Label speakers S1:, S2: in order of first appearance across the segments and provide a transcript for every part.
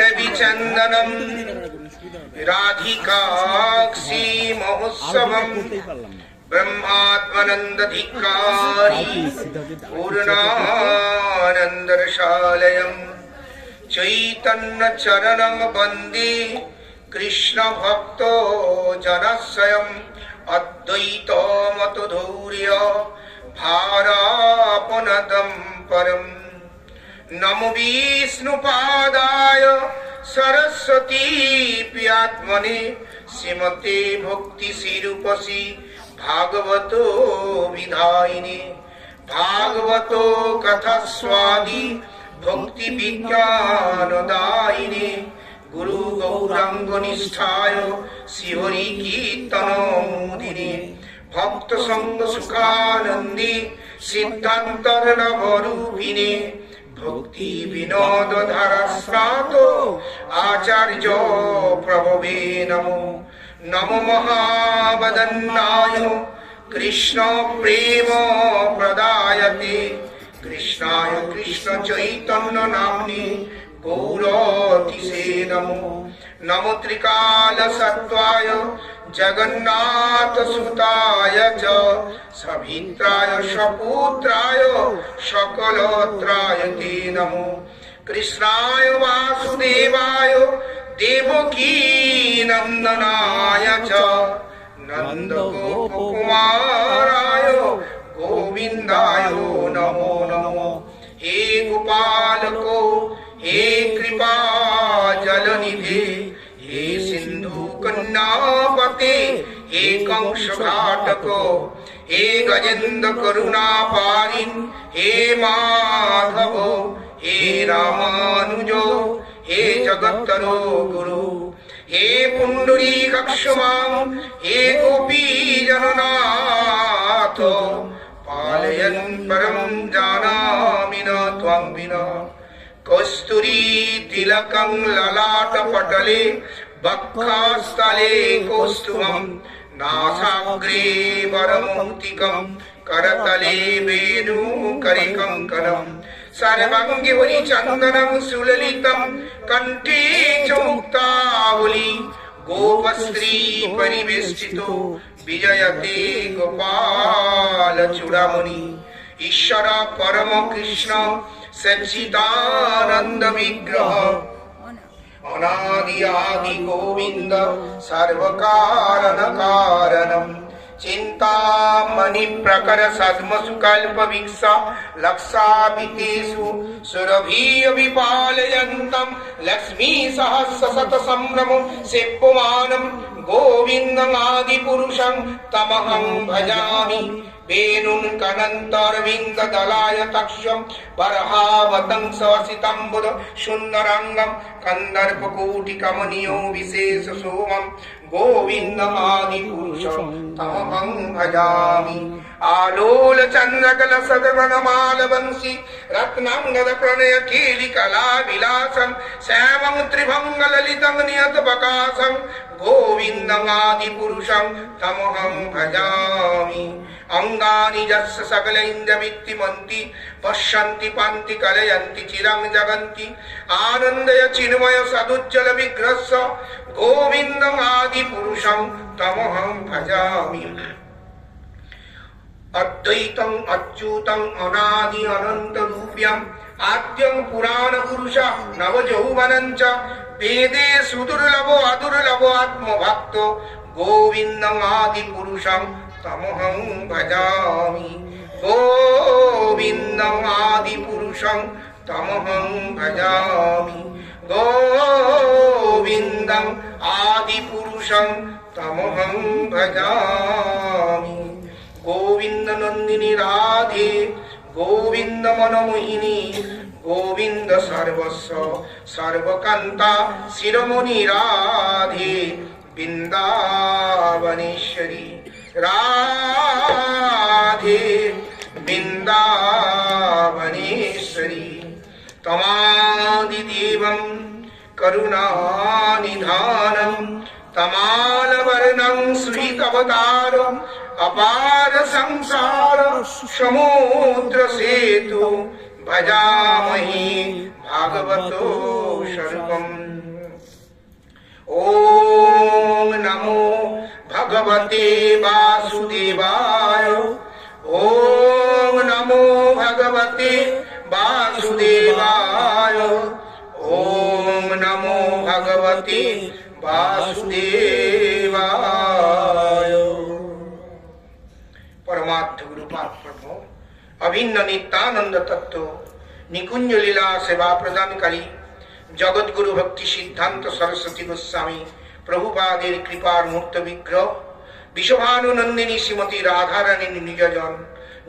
S1: देवीचन्दनं राधिकाक्षी महोत्सवम् ब्रह्मात्मनन्दधिकारी पूर्णानन्दरसालयम् चैतन्यचरणं वन्दे कृष्णभक्तो जनाश्रयम् अद्वैतमतधूर्य भारापनदं परम् नमो विष्णुपादाय सरस्वती प्यात्मने श्रीमते भक्तिसिरूपसी भागवतो विधायिने भागवतो कथास्वादी भक्ति विज्ञानदायिने गुरु गौरांग निष्ठाय शिवरी कीर्तनमुदिने भक्त संग सुखानंदी सिद्धान्तर्णवरूपिणे भक्ति विनोद धारास्नातो आचार्य प्रभवे नमो नमो महावदन्नाय कृष्ण प्रेम प्रदायते कृष्णाय कृष्ण चैतन्य नाम्ने गौरतिसे नमो नमो त्रिकाल सत्वाय जगन्नाथ सुताय च सभित्राय सपुत्राय सकलत्राय ते नमो कृष्णाय वासुदेवाय देवकी नंदनाय च नंदगोपकुमाराय गोविंदाय नमो नमो हे गोपालको हे कृपा जलनिधे हे सिंधु कन्यापते हे कंस घाटको हे गजेन्द्र करुणा पारिन हे माधव हे रामानुजो हे जगत्तरो गुरु हे पुंडरीकाक्षमां हे गोपी जननाथ पालयन् परं जानामि न त्वां विना कस्तूरी तिलकं ललाटपटले वक्षस्थले कौस्तुभं नासाग्रे वरमौक्तिकं करतले वेणुकरिकङ्कणम् सर्वाङ्गे हरिचन्दनं सुललितं कण्ठे च मुक्तावली गोपस्त्री परिवेष्टितो विजयते गोपालचूडामणि ईश्वर परम कृष्ण सच्चिदानंद विग्रह अनादि आदि गोविंद सर्वकारण कारणम् चिंतामणि प्रकर सद्मसु कल्प विक्सा लक्षाभितेषु सुरभि विपालयन्तं लक्ष्मी सहस्र शत संभ्रम सेप्यमानं गोविन्दमादि पुरुषं तमहं भजामि वेणुं कनन्तरविन्द दलाय तक्षं बर्हावतं सवसितं बुध सुन्दराङ्गं कन्दर्पकोटिकमनीयो विशेष सोमं गोविन्दमादि पुरुषं तमहं भजामि आलोल चन्द्रकल सदवनमाल वंशी रत्नांगद प्रणय कीलिकला विलासं श्यामं त्रिभंग ललितं नियत प्रकाशं गोविन्दमादि पुरुषं तमहं भजामि अंगानि यस्य सकल इन्द्रमित्तिमन्ति पश्यन्ति पान्ति कलयन्ति चिरं जगन्ति आनन्दय चिन्मय सदुज्जल विग्रहस्य गोविन्दमादि पुरुषं तमहं भजामि अद्वैतं अच्युतं अनादि अनंत रूप्यम् आद्यं पुराण पुरुषः नवयौवनं च वेदे सुदुर्लभो अदुर्लभो आत्मभक्तो गोविन्दमादि पुरुषं तमहं भजामि गोविन्दमादि पुरुषं तमहं भजामि गोविन्दम् आदि पुरुषं तमहं भजामि गोविंद नंदिनी राधे गोविंद मनमोहिनी गोविंद सर्वस्व सर्वकांता शिरोमणि राधे वृंदावनेश्वरी राधे वृंदावनेश्वरी तमादिदेवं करुणानिधानं तमालवर्णं सुहितवतारम् अपार संसार समुद्र सेतु भजामहि भागवतो शरणम्। ओम नमो भगवते वासुदेवाय। ओम नमो भगवते वासुदेवाय। ओम नमो भगवते वासुदेवाय। परमार्थ गुरुपाद प्रभु अभिन्न नित्यानंद तत्व निकुंज लीला सेवा प्रदानकारी जगत गुरु भक्ति सिद्धांत सरस्वती गोस्वामी प्रभुपादेर कृपार मूर्त विग्रह विश्वभानुनंदिनी श्रीमती राधारानी निजजन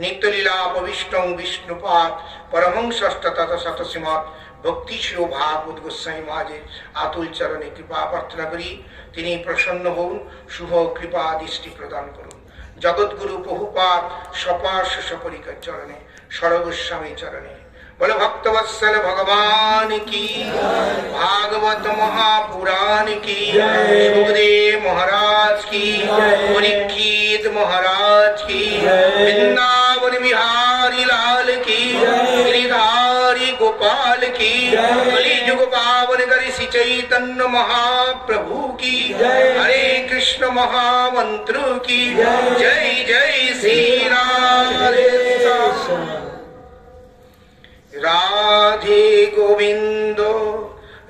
S1: नित्यलीला उपविष्ट विष्णुपाद परमहंस तथा शत श्रीमद भक्ति श्री भागवत गोस्वामी महाजे आतुल चरणे कृपा प्रार्थना करी तिनी प्रसन्न हन शुभ कृपा दृष्टि प्रदान करुन। जगत गुरु प्रभुपाद सपार्श सपरिकर चरणे सर्वगोस्वामी चरणे बोले भक्तवत्सल भगवान की भागवत महापुराण की सुखदेव महाराज की परीक्षित महाराज की वृंदावन बिहारी लाल की गिरिधारी गोपाल की कलियुग पावन करि श्री चैतन्य महाप्रभु की हरे कृष्ण महामंत्र की जय जय श्री राधे राधे गोविंद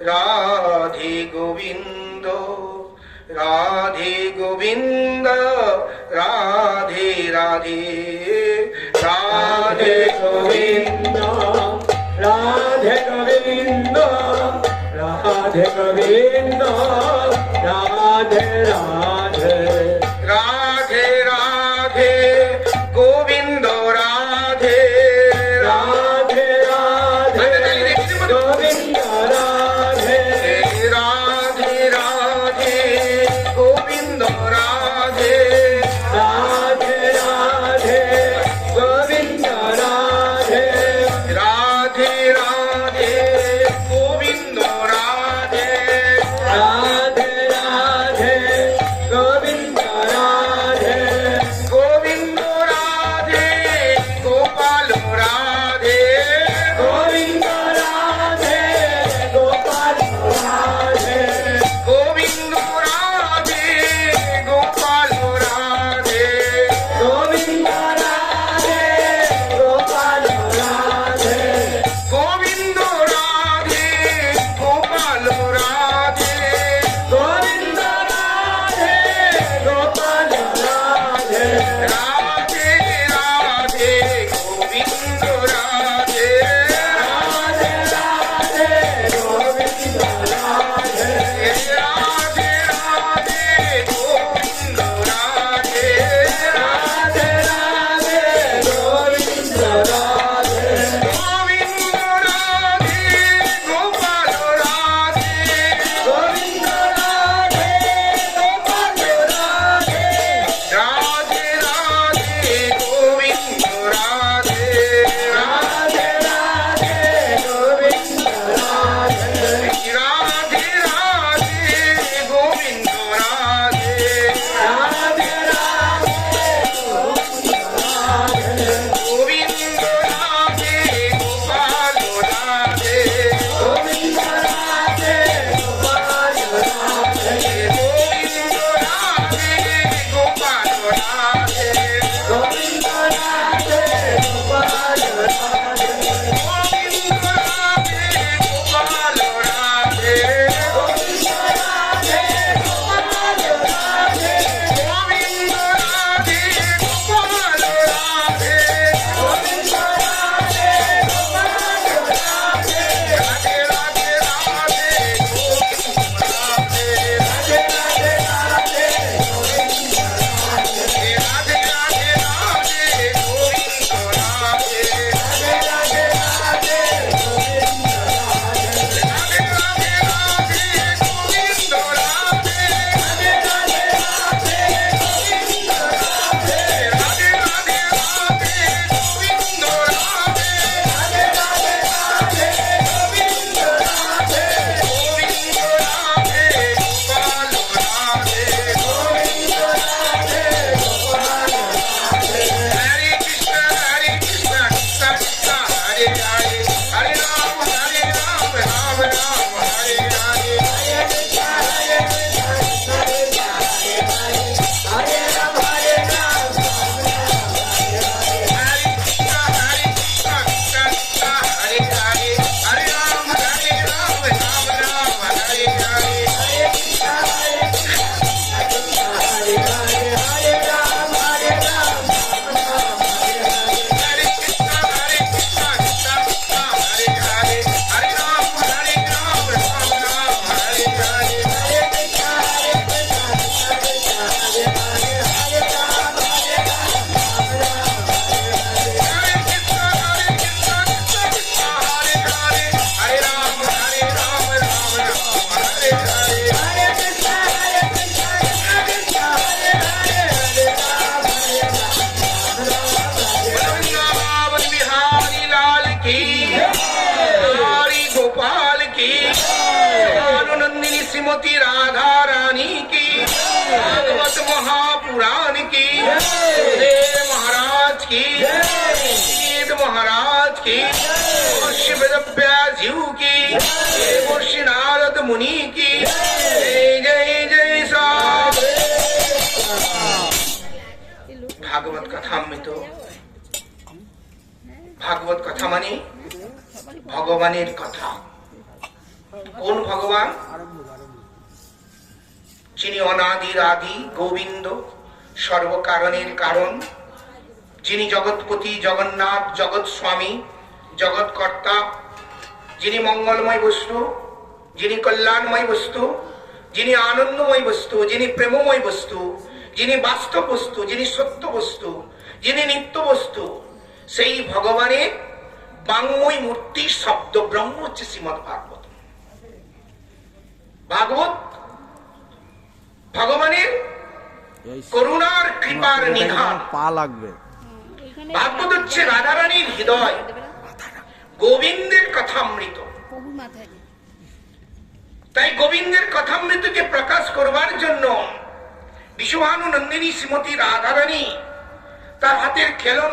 S1: राधे गोविंद राधे गोविंद राधे राधे राधे गोविंद
S2: राधे गोविंद राधे गोविंद राधे राधे
S1: राधे राधे गोविंद राधे
S2: राधे राधे गोविंद राधे
S1: राधे राधे गोविंद राधे
S2: राधे राधे गोविंद राधे
S1: राधे राधे गोविंद राधे
S2: राधे राधे गोविंद राधे
S1: की, नंदिनी श्रीमती राधा रानी की, भागवत महापुराण की, देव महाराज की, वेद महाराज की, शिव व्यास की, श्री नारद मुनि की, जय जय जय साधु। भागवत कथा में तो भागवत कथा मानी भगवाনের কথা। কোন ভগবান? যিনি অনাদির আদি গোবিন্দ, সর্বকারণের কারণ, যিনি জগৎপতি জগন্নাথ, জগৎ স্বামী, জগৎ কর্তা, যিনি মঙ্গলময় বস্তু, যিনি কল্যাণময় বস্তু, যিনি আনন্দময় বস্তু, যিনি প্রেমময় বস্তু, যিনি বাস্তব বস্তু, যিনি সত্য বস্তু, যিনি নিত্য বস্তু, সেই ভগবানের বাংময় মূর্তি শব্দ ব্রহ্ম হচ্ছে শ্রীমদ্ ভাগবত। ভাগবত ভগবানের করুণার কৃপার নিধান।
S3: পা লাগবে।
S1: ভাগবত হচ্ছে রাধারানীর হৃদয়, গোবিন্দের কথামৃত। তাই গোবিন্দের কথামৃতকে প্রকাশ করবার জন্য বিশ্বভানু নন্দিনী শ্রীমতী রাধারানী তার হাতের খেলন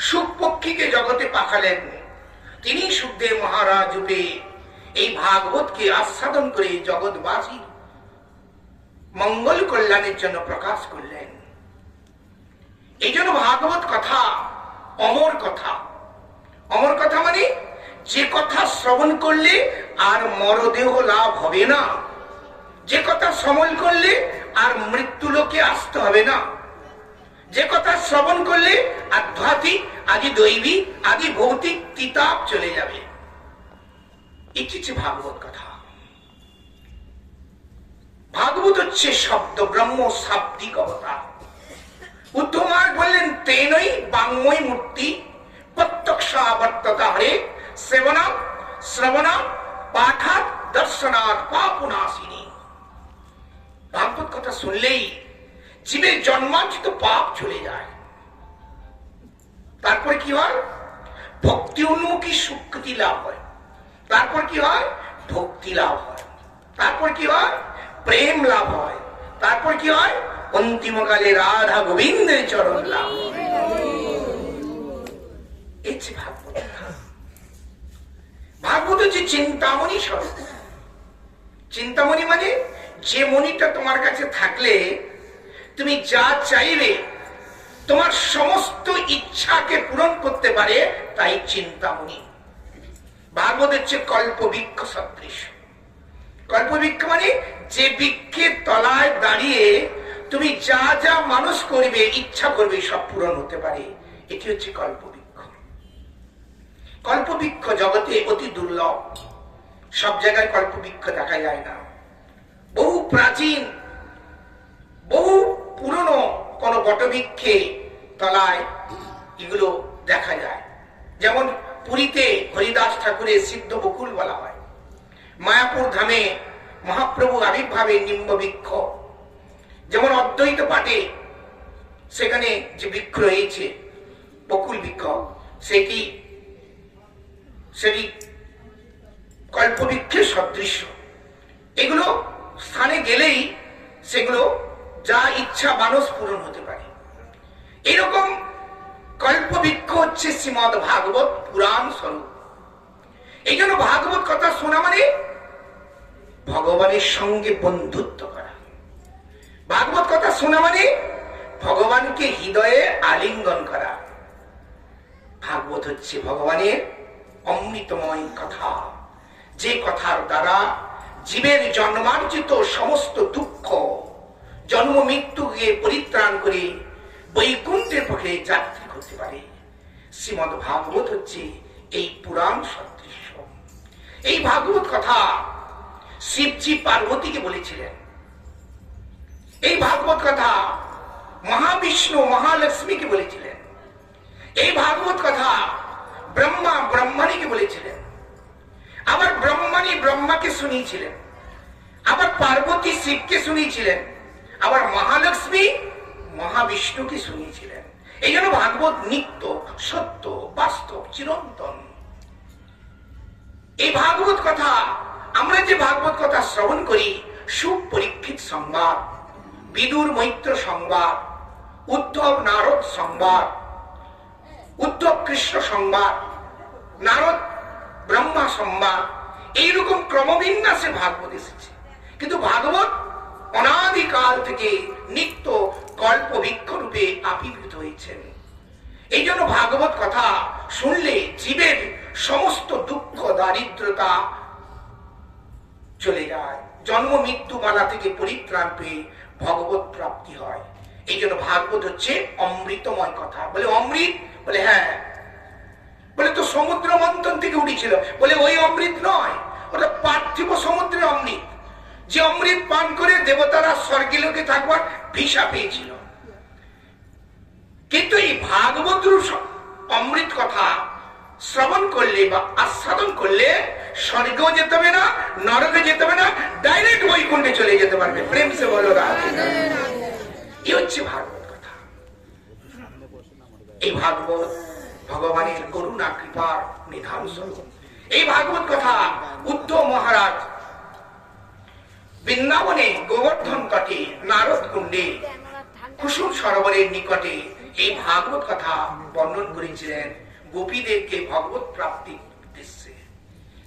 S1: সুখ পক্ষীকে জগতে পাঠালেন। তিনি সুখদেব মহারাজ রূপে এই ভাগবতকে আস্বাদন করে জগৎবাসী মঙ্গল কল্যাণের জন্য প্রকাশ করলেন। এই জন্য ভাগবত কথা অমর কথা। অমর কথা মানে যে কথা শ্রবণ করলে আর মরদেহ লাভ হবে না, যে কথা শ্রবণ করলে আর মৃত্যু লোকে আসতে হবে না, যে কথা শ্রবণ করলে আধ্যাত্মিক আদি দৈবিক আদি ভৌতিক তিতাব চলে যাবে। এটি হচ্ছে ভাগবত কথা। ভাগবত হচ্ছে শব্দ ব্রহ্ম শাব্দিক অবতার। উদ্ধব মহারাজ বললেন তেনই বাংময় মূর্তি প্রত্যক্ষাবর্ততা হরে সেবনা শ্রবণা পাঠাৎ দর্শনাৎ পাপনাশিনী। ভাগবত কথা শুনলেই জীবের জন্মাঞ্চিত পাপ চলে যায়। তারপর কি হয়? ভক্তি উন্মুখী সুকৃতি লাভ হয়। তারপর কি হয়? ভক্তি লাভ হয়। তারপর কি হয়? প্রেম লাভ হয়। তারপর কি হয়? অন্তিমকালে রাধা গোবিন্দের চরণ লাভ হয়। এই যে ভাগবত। ভাগবত হচ্ছে চিন্তামণি স্বরূপ। চিন্তামণি মানে যে মণিটা তোমার কাছে থাকলে তুমি যা চাইবে তোমার সমস্ত ইচ্ছাকে পূরণ করতে পারে, তাই চিন্তামণি। ভাগবত হচ্ছে কল্পবৃক্ষ সদৃশ। কল্পবৃক্ষ মানে যে বৃক্ষের তলায় দাঁড়িয়ে তুমি যা যা মানুষ করবে, ইচ্ছা করবে, সব পূরণ হতে পারে। এটি হচ্ছে কল্পবৃক্ষ। কল্পবৃক্ষ জগতে অতি দুর্লভ। সব জায়গায় কল্পবৃক্ষ দেখা যায় না। বহু প্রাচীন বহু পুরনো কোন বটবৃক্ষে তলায় এগুলো দেখা যায়। যেমন পুরীতে হরিদাস ঠাকুরের সিদ্ধ বকুল বলা হয়। মায়াপুর ধামে মহাপ্রভু আবির্ভাবে নিম্ব বৃক্ষ। যেমন অদ্বৈত পাঠে সেখানে যে বৃক্ষ রয়েছে বকুল বৃক্ষ, সেটি কল্পবৃক্ষের সদৃশ্য। এগুলো স্থানে গেলেই সেগুলো যা ইচ্ছা মানুষ পূরণ হতে পারে। এরকম কল্পবৃক্ষ হচ্ছে শ্রীমদ্ ভাগবত পুরাণ স্বরূপ। এই জন্য ভাগবত কথা শোনা মানে ভগবানের সঙ্গে বন্ধুত্ব করা। ভাগবত কথা শোনা মানে ভগবানকে হৃদয়ে আলিঙ্গন করা। ভাগবত হচ্ছে ভগবানের অমৃতময় কথা, যে কথার দ্বারা জীবের জন্মার্জিত সমস্ত দুঃখ জন্ম মৃত্যুকে পরিত্রাণ করে বৈকুণ্ঠের পক্ষে যাত্রী করতে পারে। শ্রীমদ্ ভাগবত হচ্ছে এই পুরাণ সদৃশ্য। এই ভাগবত কথা শিবজি পার্বতীকে বলেছিলেন। এই ভাগবত কথা মহাবিষ্ণু মহালক্ষ্মীকে বলেছিলেন। এই ভাগবত কথা ব্রহ্মা ব্রহ্মাণীকে বলেছিলেন। আবার ব্রহ্মাণী ব্রহ্মাকে শুনিয়েছিলেন। আবার পার্বতী শিবকে শুনিয়েছিলেন। আবার মহালক্ষ্মী মহাবিষ্ণুকে শুনিয়েছিলেন। এই জন্য ভাগবত নিত্য সত্য বাস্তব চিরন্তন। এই ভাগবত কথা, আমরা যে ভাগবত কথা শ্রবণ করি, সুপরীক্ষিত সংবাদ, বিদুর মৈত্র সংবাদ, উদ্ধব নারদ সংবাদ, উদ্ধব কৃষ্ণ সংবাদ, নারদ ব্রহ্মা সংবাদ, এইরকম ক্রমবিন্যাসে ভাগবত এসেছে। কিন্তু ভাগবত অনাদিকাল থেকে নিত্য কল্প বৃক্ষ রূপে আবির্ভূত হয়েছেন। এই জন্য ভাগবত কথা শুনলে জীবের সমস্ত দুঃখ দারিদ্রতা চলে যায়, জন্ম মৃত্যু মালা থেকে পরিত্রাণ পেয়ে ভগবত প্রাপ্তি হয়। এই জন্য ভাগবত হচ্ছে অমৃতময় কথা। বলে অমৃত? বলে হ্যাঁ। বলে তো সমুদ্র মন্থন থেকে উঠেছিল। বলে ওই অমৃত নয়, ওটা পার্থিব সমুদ্রের অমৃত, যে অমৃত পান করে দেবতারা স্বর্গে লোকে থাকবার ভিসা পেয়েছিল। কিন্তু এই ভাগবত অমৃত কথা শ্রবণ করলে বা আস্বাদন করলে স্বর্গেও যেতে হবে না, নরকে যেতে হবে না, ডাইরেক্ট বৈকুণ্ঠে চলে যেতে পারবে। প্রেম সে বলো রাধে। এই হচ্ছে ভাগবত কথা। এই ভাগবত ভগবানের করুণা কৃপার নিধান স্বরূপ। এই ভাগবত কথা উদ্ধব মহারাজ বৃন্দাবনে গোবর্ধন তটে নারদ কুণ্ডে কুসুম সরোবরের নিকটে এই ভাগবত কথা বর্ণন করেছিলেন গোপীদেরকে ভগবত প্রাপ্তির উদ্দেশ্যে।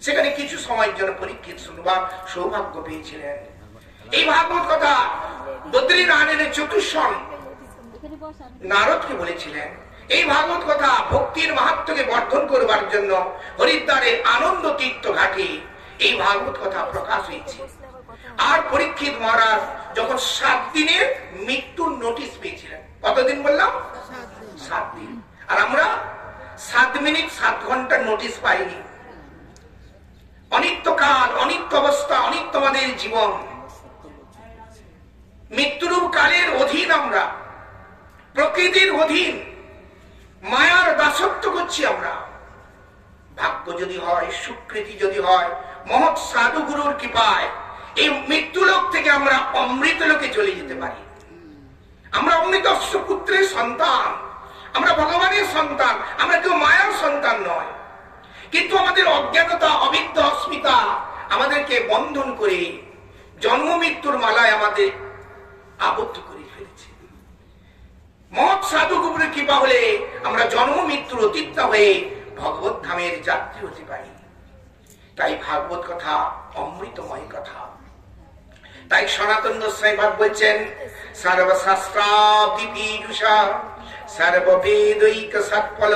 S1: সেখানে কিছু সময়ের জন্য পরীক্ষিত শুনবার সৌভাগ্য পেয়েছিলেন। এই ভাগবত কথা বদ্রীনারায়ণের চতুর্শন নারদকে বলেছিলেন। এই ভাগবত কথা ভক্তির মাহাত্ম্যকে বর্ধন করবার জন্য হরিদ্বারের আনন্দ তীর্থ ঘাটে এই ভাগবত কথা প্রকাশ হয়েছে। আর পরীক্ষিত মহারাজ যখন 7 দিনের মৃত্যুর নোটিশ পেয়েছিলেন। কতদিন বললাম? 7 দিন। আর আমরা 7 মিনিট 7 ঘন্টার নোটিশ পাইনি। অনিত্যকাল, অনিত্য অবস্থা, অনিত্য আমাদের জীবন, মৃত্যুরূপ কালের অধীন, আমরা প্রকৃতির অধীন, মায়ার দাসত্ব করছি আমরা। ভাগ্য যদি হয়, সুকৃতি যদি হয়, মহৎ সাধু গুরুর কৃপায় এই মৃত্যু লোক থেকে আমরা অমৃত লোকে চলে যেতে পারি। আমরা অমৃতস্য পুত্রের সন্তান, আমরা ভগবানের সন্তান, আমরা কেউ মায়ার সন্তান নয়। কিন্তু আমাদের অজ্ঞানতা, অবিদ্যা, অস্মিতা আমাদেরকে বন্ধন করে জন্ম মৃত্যুর মালায় আমাদের আবদ্ধ করে ফেলেছে। মহৎ সাধু গুরুর কৃপা হলে আমরা জন্ম মৃত্যুর অতীত হয়ে ভগবত ধামের যাত্রী হতে পারি। তাই ভাগবত কথা অমৃতময় কথা। তাই সনাতন গোস্বামী বলছেন, সর্বশাস্ত্রাদি পীযুষা সর্ববেদৈক সৎফল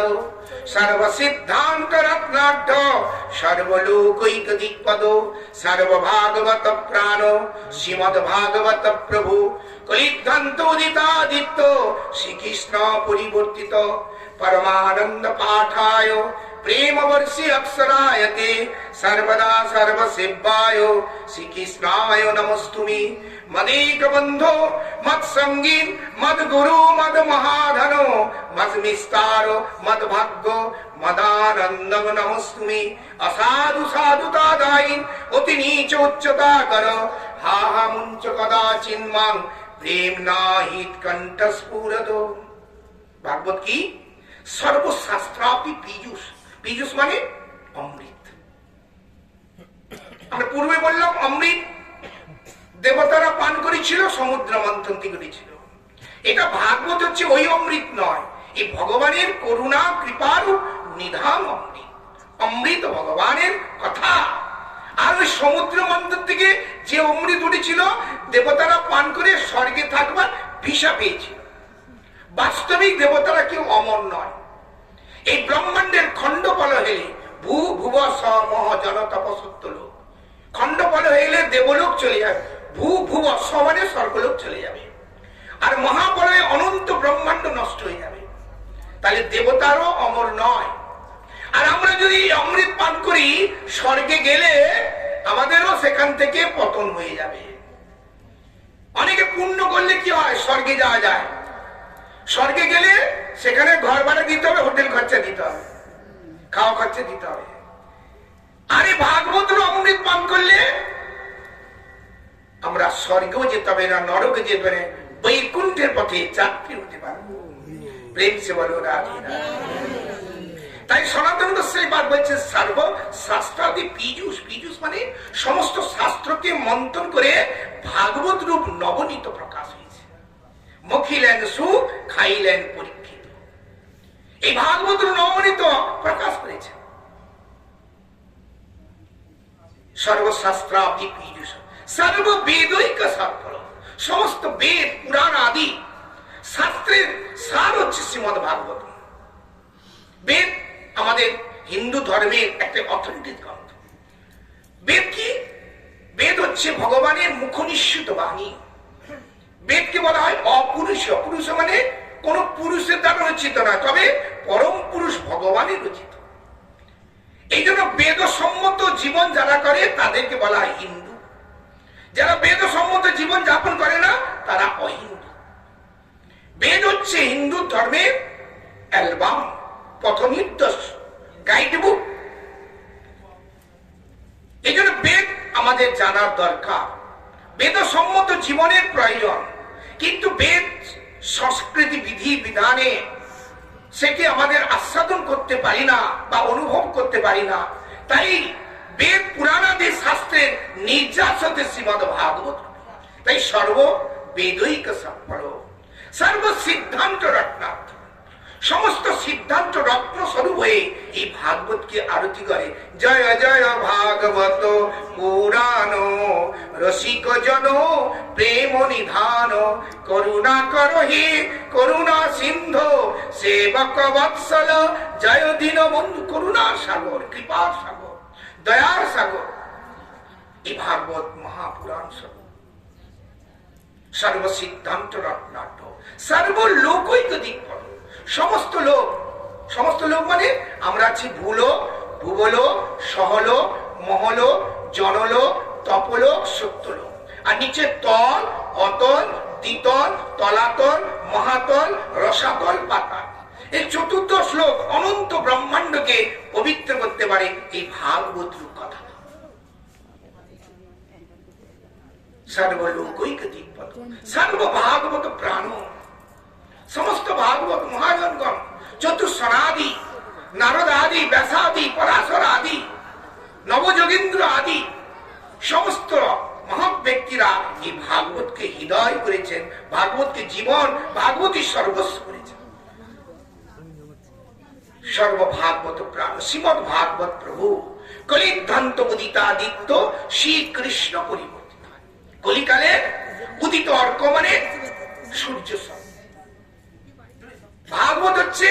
S1: সর্বসিদ্ধান্ত রত্নাঢ্য সর্বলোকৈক দিকপদ সর্বভাগবত প্রাণ শ্রীমদ ভাগবত প্রভু কলিধ্বন্তোদিতাদিত্য শ্রীকৃষ্ণ পরিবর্তিত পরমানন্দ পাঠায় প্রেম বর্ষি অক্ষরায়তে সর্বদা সর্বসেব্যায় শ্রীকৃষ্ণায় নমস্তুমি। মদেক বন্ধো মদ সঙ্গী মদ গুরু মদ মহাধন মদ নিস্তার মদ ভাগ্য মদানন্দ নমস্তুমি। অসাধু সাধুতা দায়ীন অতি নীচ উচ্চতা কর হা হা মুঞ্চ কদাচিন মাং প্রেম নাহিত কণ্ঠ স্ফুরত। ভাগবত কি? সর্বশাস্ত্রাপি পীযুষ। পীযুষ মানে অমৃত। আমরা পূর্বে বললাম অমৃত দেবতারা পান করেছিল, সমুদ্র মন্থন থেকে উঠেছিল। এটা ভাগবত হচ্ছে ওই অমৃত নয়, এই ভগবানের করুণা কৃপার নিধান অমৃত। অমৃত ভগবানের কথা। আর ওই সমুদ্র মন্থন থেকে যে অমৃত উঠেছিল দেবতারা পান করে স্বর্গে থাকবার ভিসা পেয়েছিল। বাস্তবিক দেবতারা কেউ অমর নয়। এই ব্রহ্মাণ্ডের খণ্ডপল হলে ভূ ভুব স মহ জন তপসত্য লোক, খণ্ডপল হয়ে গেলে দেবলোক চলে যাবে, ভূ ভুব স মানে স্বর্গলোক চলে যাবে, আর মহাপলয়ে অনন্ত ব্রহ্মাণ্ড নষ্ট হয়ে যাবে। তাহলে দেবতারও অমর নয়। আর আমরা যদি অমৃত পান করি স্বর্গে গেলে আমাদেরও সেখান থেকে পতন হয়ে যাবে। অনেকে পুণ্য করলে কি হয়, স্বর্গে যাওয়া যায়। স্বর্গে গেলে সেখানে ঘর ভাড়া দিতে হবে, হোটেল খরচা দিতে হবে, খাওয়া খরচা দিতে হবে। আরে ভাগবত অমৃত পান করলে আমরা স্বর্গেও যেতে হবে না, নরকে যেতে হবে, বৈকুণ্ঠের পথে যাত্রী হতে পারবো। প্রেম সে বলো রাধে রাধে। তাই সনাতন গোস্বামী পাদ বলছে সর্ব শাস্ত্রাদি পীযুষ, পীযুষ মানে সমস্ত শাস্ত্রকে মন্থন করে ভাগবত রূপ নবনীত প্রকাশ হয়েছে। মখিলেন সুখ, খাইলেন পরীক্ষিত, এই ভাগবত নবনীত প্রকাশ করেছে। সর্বশাস্ত্রাদি পীযুষ সর্ব বেদৈক সফল, সমস্ত বেদ পুরাণ আদি শাস্ত্রের সার হচ্ছে শ্রীমদ ভাগবত। বেদ আমাদের হিন্দু ধর্মের একটা অথেন্টিক গ্রন্থ। বেদ কি? বেদ হচ্ছে ভগবানের মুখনিঃসৃত বাণী। বেদকে বলা হয় অপুরুষীয়, পুরুষ মানে কোন পুরুষের দ্বারা রচিত নয়, তবে পরম পুরুষ ভগবানের রচিত। এই জন্য বেদসম্মত জীবন যারা করে তাদেরকে বলা হয় হিন্দু, যারা বেদসম্মত জীবন যাপন করে না তারা অহিন্দু। বেদ হচ্ছে হিন্দু ধর্মের অ্যালবাম, পথনির্দেশ, গাইডবুক। এই জন্য বেদ আমাদের জানার দরকার, বেদসম্মত জীবনের প্রয়োজন। কিন্তু বেদ সংস্কৃতি বিধি বিধানে সেটি আমাদের আস্বাদন করতে পারি না বা অনুভব করতে পারি না। তাই বেদ পুরাণাদি শাস্ত্রের নির্যাস হতে শ্রীমদ ভাগবত। তাই সর্ব বেদৈক সফল, সর্ব সিদ্ধান্ত রত্নার্থ, সমস্ত সিদ্ধান্ত রত্ন স্বরূপ হয়ে এই ভাগবতকে আরতি করে। জয় জয় ভাগবত পুরাণ, রসিক জন প্রেম নিধান, করুণা করো হে করুণা সিন্ধু, সেবক বৎসল জয় দীন বন্ধু। করুণার সাগর, কৃপার সাগর, দয়ার সাগর এই ভাগবত মহাপুরাণ স্বরূপ। সর্বসিদ্ধান্ত রত্নার্থ, সর্বলোকৈক দিকপদ, সমস্ত লোক, সমস্ত লোক মানে আমরা আছি ভূলোক, ভুবলোক, সহলোক, মহলোক, জনলোক, তপলোক, সত্যলোক। আর নিচে তল, অতল, দ্বিতল, তলাতল, মহাতল, রসাতল, পাতাল। এই চতুর্থ শ্লোক অনন্ত ব্রহ্মাণ্ডকে পবিত্র করতে পারে এই ভাগবত কথা। সর্বলোকৈক দিকপদ, সর্বভাগবত প্রাণ, সমস্ত ভাগবত মহাজনগণ, চতুর্শনাদি, নারদ আদি, ব্যাসাদি, পরাশর আদি, নবযোগীন্দ্র আদি সমস্ত মহৎ ব্যক্তিরা এই ভাগবতকে হৃদয় করেছেন, ভাগবতকে জীবন, ভাগবতী সর্বস্ব করেছেন। সর্বভাগবত প্রাণ শ্রীমদ ভাগবত প্রভু কলিধ্যান্ত উদিতাদিত্য শ্রীকৃষ্ণ পরিবর্তিত। কলিকালে উদিত অর্ক মানে সূর্য। ভাগবত হচ্ছে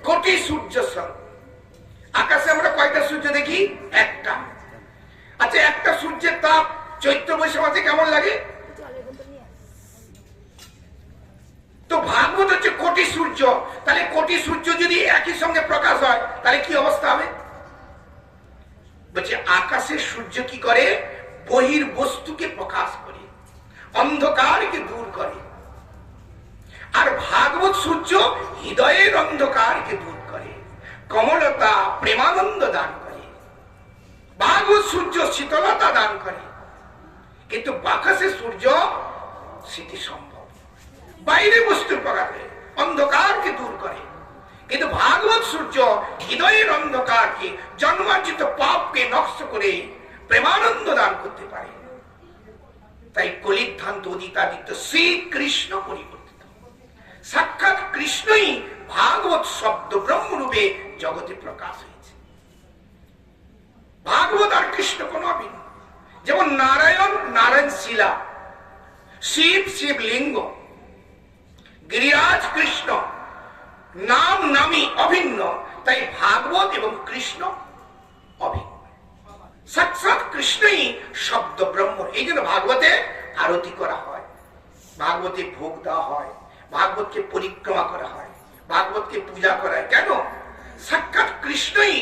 S1: কোটি সূর্য সম। আকাশে আমরা কয়টা সূর্য দেখি? একটা। আচ্ছা, একটা সূর্যের তাপ চৈত্র বৈশাখ মাসে কেমন লাগে? তো ভাগবত হচ্ছে কোটি সূর্য। তাহলে কোটি সূর্য যদি একই সঙ্গে প্রকাশ হয় তাহলে কি অবস্থা হবে? বলছে আকাশের সূর্য কি করে? বহির বস্তুকে প্রকাশ করে, অন্ধকারকে দূর করে। আর ভাগবত সূর্য হৃদয়ের অন্ধকারকে দূর করে, কমলতা প্রেমানন্দ দান করে। ভাগবত সূর্য শীতলতা দান করে, কিন্তু আকাশের সূর্য স্মৃতি সম্ভব, বাইরে বস্তুর প্রকাশ করে, অন্ধকারকে দূর করে। কিন্তু ভাগবত সূর্য হৃদয়ের অন্ধকারকে, জন্মার্জিত পাপকে নষ্ট করে প্রেমানন্দ দান করতে পারে। তাই কলিধ্যান্ত উদিতাদিত্য শ্রীকৃষ্ণ পরিবর্তিত, সাক্ষাৎ কৃষ্ণই ভাগবত শব্দ ব্রহ্মরূপে জগতে প্রকাশ হয়েছে। ভাগবত আর কৃষ্ণ কোন অভিন্ন। যেমন নারায়ণ নারায়ণ শিলা, শিব শিবলিঙ্গ, গিরিরাজ কৃষ্ণ, নাম নামই অভিন্ন। তাই ভাগবত এবং কৃষ্ণ অভিন্ন, সাক্ষাৎ কৃষ্ণই শব্দ ব্রহ্ম। এই জন্য ভাগবতে আরতি করা হয়, ভাগবতে ভোগ দেওয়া হয়, ভাগবতকে পরিক্রমা করা হয়, ভাগবতকে পূজা করা হয়। কেন? সাক্ষাৎ কৃষ্ণই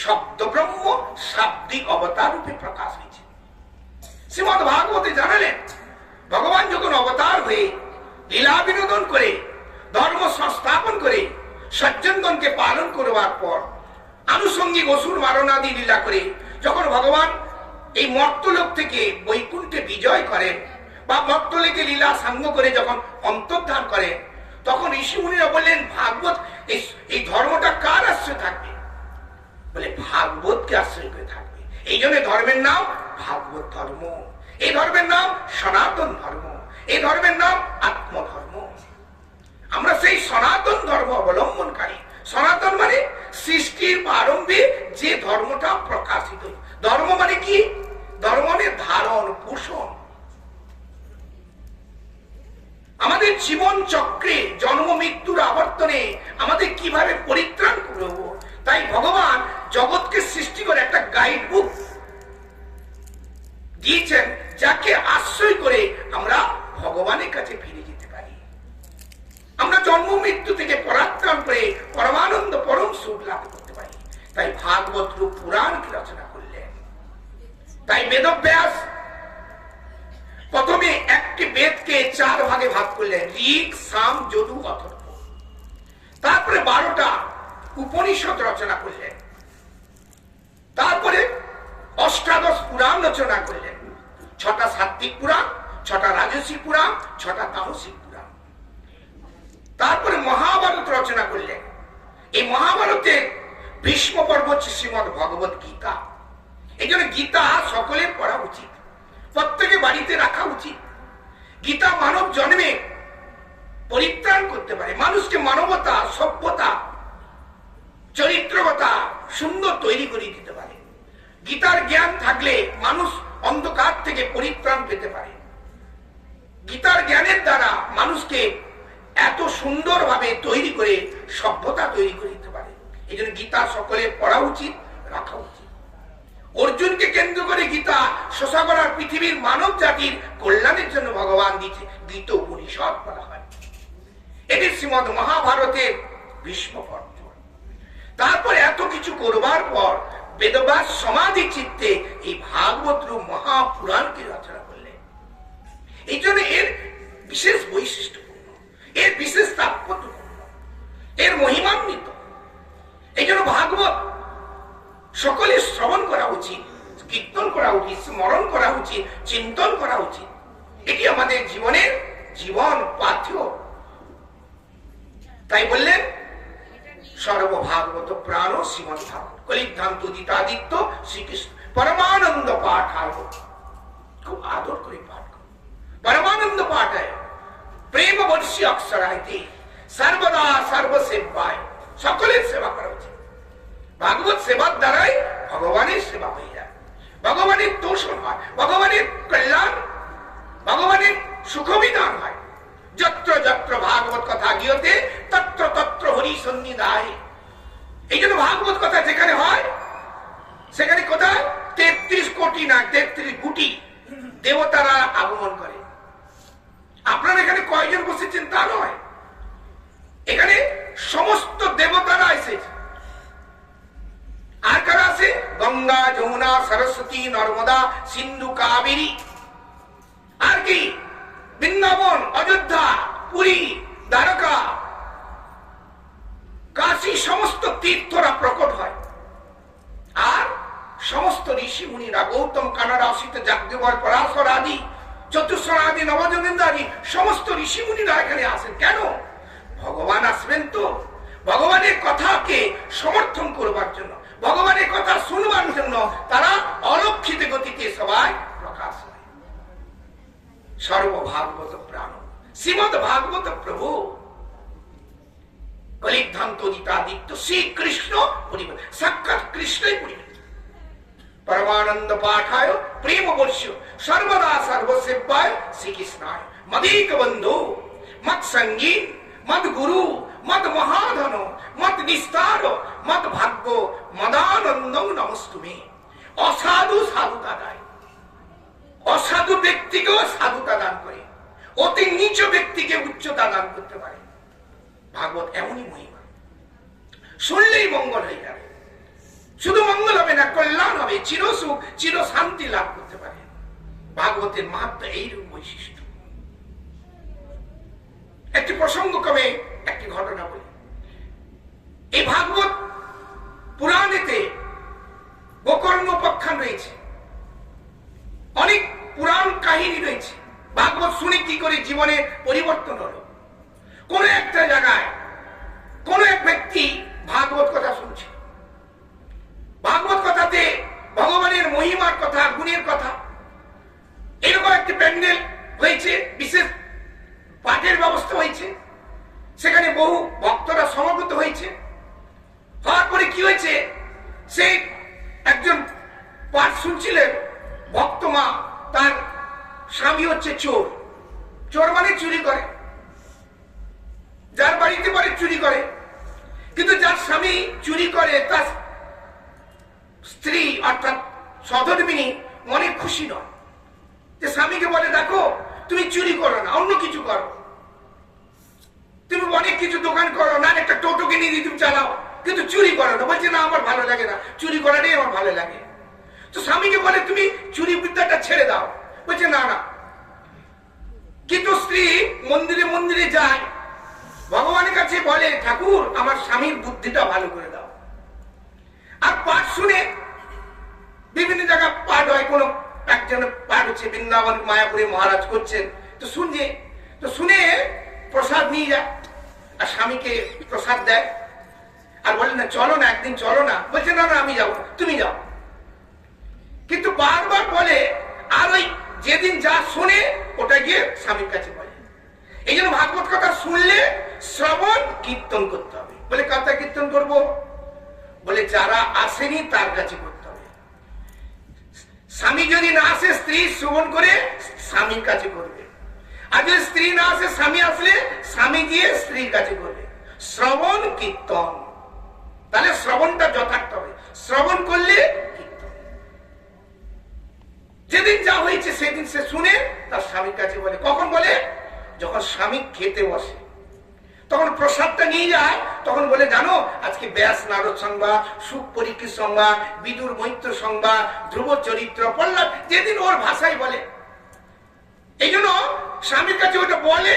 S1: শব্দ ব্রহ্ম শাব্দিক অবতার রূপে প্রকাশ হয়েছে। শ্রীমদ ভাগবতে জানালেন ভগবান যখন অবতার হয়ে লীলা বিনোদন করে, ধর্ম সংস্থাপন করে, সজ্জনগণকে পালন করবার পর আনুষঙ্গিক অসুর মারণাদি লীলা করে যখন ভগবান এই মর্তলোক থেকে বৈকুণ্ঠে বিজয় করেন বা মর্তলোকে লীলা সাঙ্গ করে যখন অন্তর্ধান করেন, তখন ঋষিমুনিরা বললেন, ভাগবত এই ধর্মটা কার আশ্রয় থাকবে? বলে ভাগবতকে আশ্রয় করে থাকবে। এই জন্য ধর্মের নাম ভাগবত ধর্ম, এই ধর্মের নাম সনাতন ধর্ম, এই ধর্মের নাম আত্মধর্ম। আমরা সেই সনাতন ধর্ম অবলম্বনকারী। সনাতন মানে সৃষ্টির প্রারম্ভে যে ধর্মটা প্রকাশিত। ধর্ম মানে কি? ধর্ম মানে ধারণ পোষণ। আমাদের জীবন চক্রে জন্ম মৃত্যুর আবর্তনে আমাদের কিভাবে পরিত্রাণ করব, তাই ভগবান জগৎকে সৃষ্টি করে একটা গাইড বুক দিয়েছেন, যাকে আশ্রয় করে আমরা ভগবানের কাছে ফিরে যেতে পারি। আমরা জন্ম মৃত্যু থেকে পরাত্রাণ করে পরমানন্দ পরম সুখ লাভ করতে পারি। তাই ভাগবত রূপ পুরাণকে রচনা করলেন। তাই বেদব্যাস প্রথমে একটি বেদকে 4 ভাগে ভাগ করলেন, ঋক, সাম, যজু, অথর্ব। তারপরে 12টা উপনিষদ রচনা করলেন। তারপরে অষ্টাদশ পুরাণ রচনা করলেন। 6টা সাত্বিক পুরাণ, 6টা রাজসিক পুরাণ, 6টা তামসিক পুরাণ। তারপরে মহাভারত রচনা করলেন। এই মহাভারতে ভীষ্ম পর্ব হচ্ছে শ্রীমদ ভগবত গীতা। এই জন্য গীতা সকলের পড়া উচিত, প্রত্যেকে বাড়িতে রাখা উচিত। গীতা মানব জন্মে পরিত্রাণ করতে পারে, মানুষকে মানবতা, সভ্যতা, চরিত্রবতা সুন্দর তৈরি করে দিতে পারে। গীতার জ্ঞান থাকলে মানুষ অন্ধকার থেকে পরিত্রাণ পেতে পারে। গীতার জ্ঞানের দ্বারা মানুষকে এত সুন্দরভাবে তৈরি করে সভ্যতা তৈরি করে দিতে পারে। এই জন্য গীতা সকলের পড়া উচিত, রাখা উচিত। অর্জুনকে কেন্দ্র করে গীতা শোষাগড়ার পৃথিবীর মানব জাতির কল্যাণের জন্য ভগবান দিচ্ছে, গীতা উপনিষদ বলা হয়। এটি শ্রীমদ মহাভারতের ভীষ্ম পর্ব। তারপর এত কিছু করবার পর বেদব্যাস সমাধি চিত্তে এই ভাগবত রূপ মহাপুরাণকে রচনা করলেন। এই জন্য এর বিশেষ বৈশিষ্ট্যপূর্ণ, এর বিশেষ তাৎপর্যপূর্ণ, এর মহিমান্বিত। এই জন্য ভাগবত সকলে শ্রবণ করা উচিত, কীর্তন করা উচিত, স্মরণ করা উচিত, চিন্তন করা উচিত। এটি আমাদের জীবনের জীবন পাথ্য। তাই বললেন সর্বভাগবত প্রাণ শ্রীমদ ভাগবত কলিগ্ধান্ত দিতাদিত্য শ্রীকৃষ্ণ পরমানন্দ পাঠায়। খুব আদর করে পাঠ করো। পরমানন্দ পাঠায় প্রেম বর্ষী অক্ষরাইতে সর্বদা সর্বসেবায়। সকলের সেবা করা উচিত। ভাগবত সেবার দ্বারাই ভগবানের সেবা হয়ে যায়, ভগবানের দর্শন হয়, ভগবানের কল্যাণ, ভগবানের সুখবিধান হয়। যত্র যত্র ভাগবত কথা গিয়তে তত্র তত্র হরি সন্নিধায়। এই জন্য ভাগবত কথা যেখানে হয় সেখানে কোথায় 33 কোটি না 33 কোটি দেবতারা আগমন করে। আপনারা এখানে কয়জন বসেছেন তা নয়, এখানে সমস্ত দেবতারা এসেছে। আর কারা আছে? গঙ্গা, যমুনা, সরস্বতী, নর্মদা, সিন্ধু, কাবেরী, আর কি বৃন্দাবন, অযোধ্যা, পুরী, দ্বারকা, কাশী, সমস্ত তীর্থরা প্রকট হয়। আর সমস্ত ঋষি মুনিরা, গৌতম, কানাডা, অসিত, যাজ্ঞবল, পরাশর আদি, চতুর্শর আদি, নবযোগেন্দ্র আদি সমস্ত ঋষি মুনিরা এখানে আসেন। কেন? ভগবান আসবেন তো, ভগবানের কথাকে সমর্থন করবার জন্য, ভগবানের কথা শুনবার জন্য তারা অলক্ষিত গতিতে সবাই প্রকাশ হয়। সর্বভাগবত প্রাণ শ্রীমদ ভাগবত প্রভু কলিগ্ধান্ত দিতাদিত্য শ্রীকৃষ্ণ পরিবার, সাক্ষাৎ কৃষ্ণই পরিবার। পরমানন্দ পাঠায় প্রেম বর্ষ সর্বদা সর্বসেবায় শ্রীকৃষ্ণায়। মদিক বন্ধু মত সঙ্গী মদ গুরু মদ মহাধন মদ নিস্তার মদ ভাগ্য মদানন্দ নমস্তুমে। অসাধু সাধুতা দেয়, অসাধু ব্যক্তিকেও সাধুতা দান করে, অতি নিচ ব্যক্তিকে উচ্চতা দান করতে পারে। ভাগবত এমনই মহিমা, শুনলেই মঙ্গল হয়ে যাবে। শুধু মঙ্গল হবে না, কল্যাণ হবে, চিরসুখ চির শান্তি লাভ করতে পারে। ভাগবতের মাহাত্ম্য এইরূপ বৈশিষ্ট্য। একটি প্রসঙ্গক্রমে একটি ঘটনা বলি। এই ভাগবত পুরাণেতে গোকর্ণ উপাখ্যান রয়েছে, অনেক পুরাণ কাহিনী রয়েছে। ভাগবত শুনে কি করে জীবনে পরিবর্তন হলো। কোন একটা জায়গায় কোন এক ব্যক্তি ভাগবত কথা শুনছে, ভাগবত কথাতে ভগবানের মহিমার কথা, গুণের কথা, এরকম একটি প্যান্ডেল হয়েছে, বিশেষ পাঠের ব্যবস্থা হয়েছে, সেখানে বহু ভক্তরা সমাগত হয়েছে। হওয়ার পরে কি হয়েছে, সেই একজন পাঠ শুনছিলেন ভক্ত মা, তার স্বামী হচ্ছে চোর। চোর মানে চুরি করে, যার বাড়িতে পারে চুরি করে। কিন্তু যার স্বামী চুরি করে তার স্ত্রী অর্থাৎ সধর্মিনী মনে খুশি নয়, যে স্বামীকে বলে দেখো তুমি চুরি করো না, অন্য কিছু করো, তুমি অনেক কিছু দোকান করো না, একটা টোটো কিনে দিয়ে তুমি চালাও, কিন্তু চুরি করো না। বলছে না, আমার ভালো লাগে না, চুরি করাটাই আমার ভালো লাগে। তো স্বামীকে বলে তুমি চুরি বিদ্যাটা ছেড়ে দাও, বলছে না না। কিন্তু স্ত্রী মন্দিরে মন্দিরে যায়, ভগবানের কাছে বলে ঠাকুর আমার স্বামীর বুদ্ধিটা ভালো করে দাও। আর পাঠ শুনে বিভিন্ন জায়গায় পাঠ হয়, কোন একজন পাঠ হচ্ছে বৃন্দাবন মায়াপুরে মহারাজ করছেন, তো শুনে প্রসাদ নিয়ে যায় আর স্বামীকে প্রসাদ দেয় আর বলে না চলো না, একদিন চলো না। বলছে না না আমি যাবো, তুমি যাও। কিন্তু বারবার বলে, আর ওই যেদিন যা শুনে ওটা গিয়ে স্বামীর কাছে বলে। এই জন্য ভাগবত কথা শুনলে শ্রবণ কীর্তন করতে হবে। বলে কথা কীর্তন করবো, বলে যারা আসেনি তার কাছে করতে হবে। স্বামী যদি না আসে, স্ত্রী শ্রবণ করে স্বামীর কাছে করবে। আর যদি স্ত্রী না আসে, স্বামী আসলে স্বামী গিয়ে স্ত্রীর কাছে করবে। শ্রবণ কীর্তন, তাহলে শ্রবণটা যথার্থ হবে। শ্রবণ করলে কীর্তন। যেদিন যা হয়েছে সেদিন সে শুনে তার স্বামীর কাছে বলে। কখন বলে? যখন স্বামী খেতে বসে, তখন প্রসাদটা নিয়ে যায়, তখন বলে জানো আজকে ব্যাস নারদ সংবাদ, সুখ পরীক্ষিত সংবাদ, বিদুর মৈত্র সংবাদ, ধ্রুব চরিত্র পড়লাম, যেদিন ওর ভাষায় বলে। এই জন্য স্বামীর কাছে ওটা বলে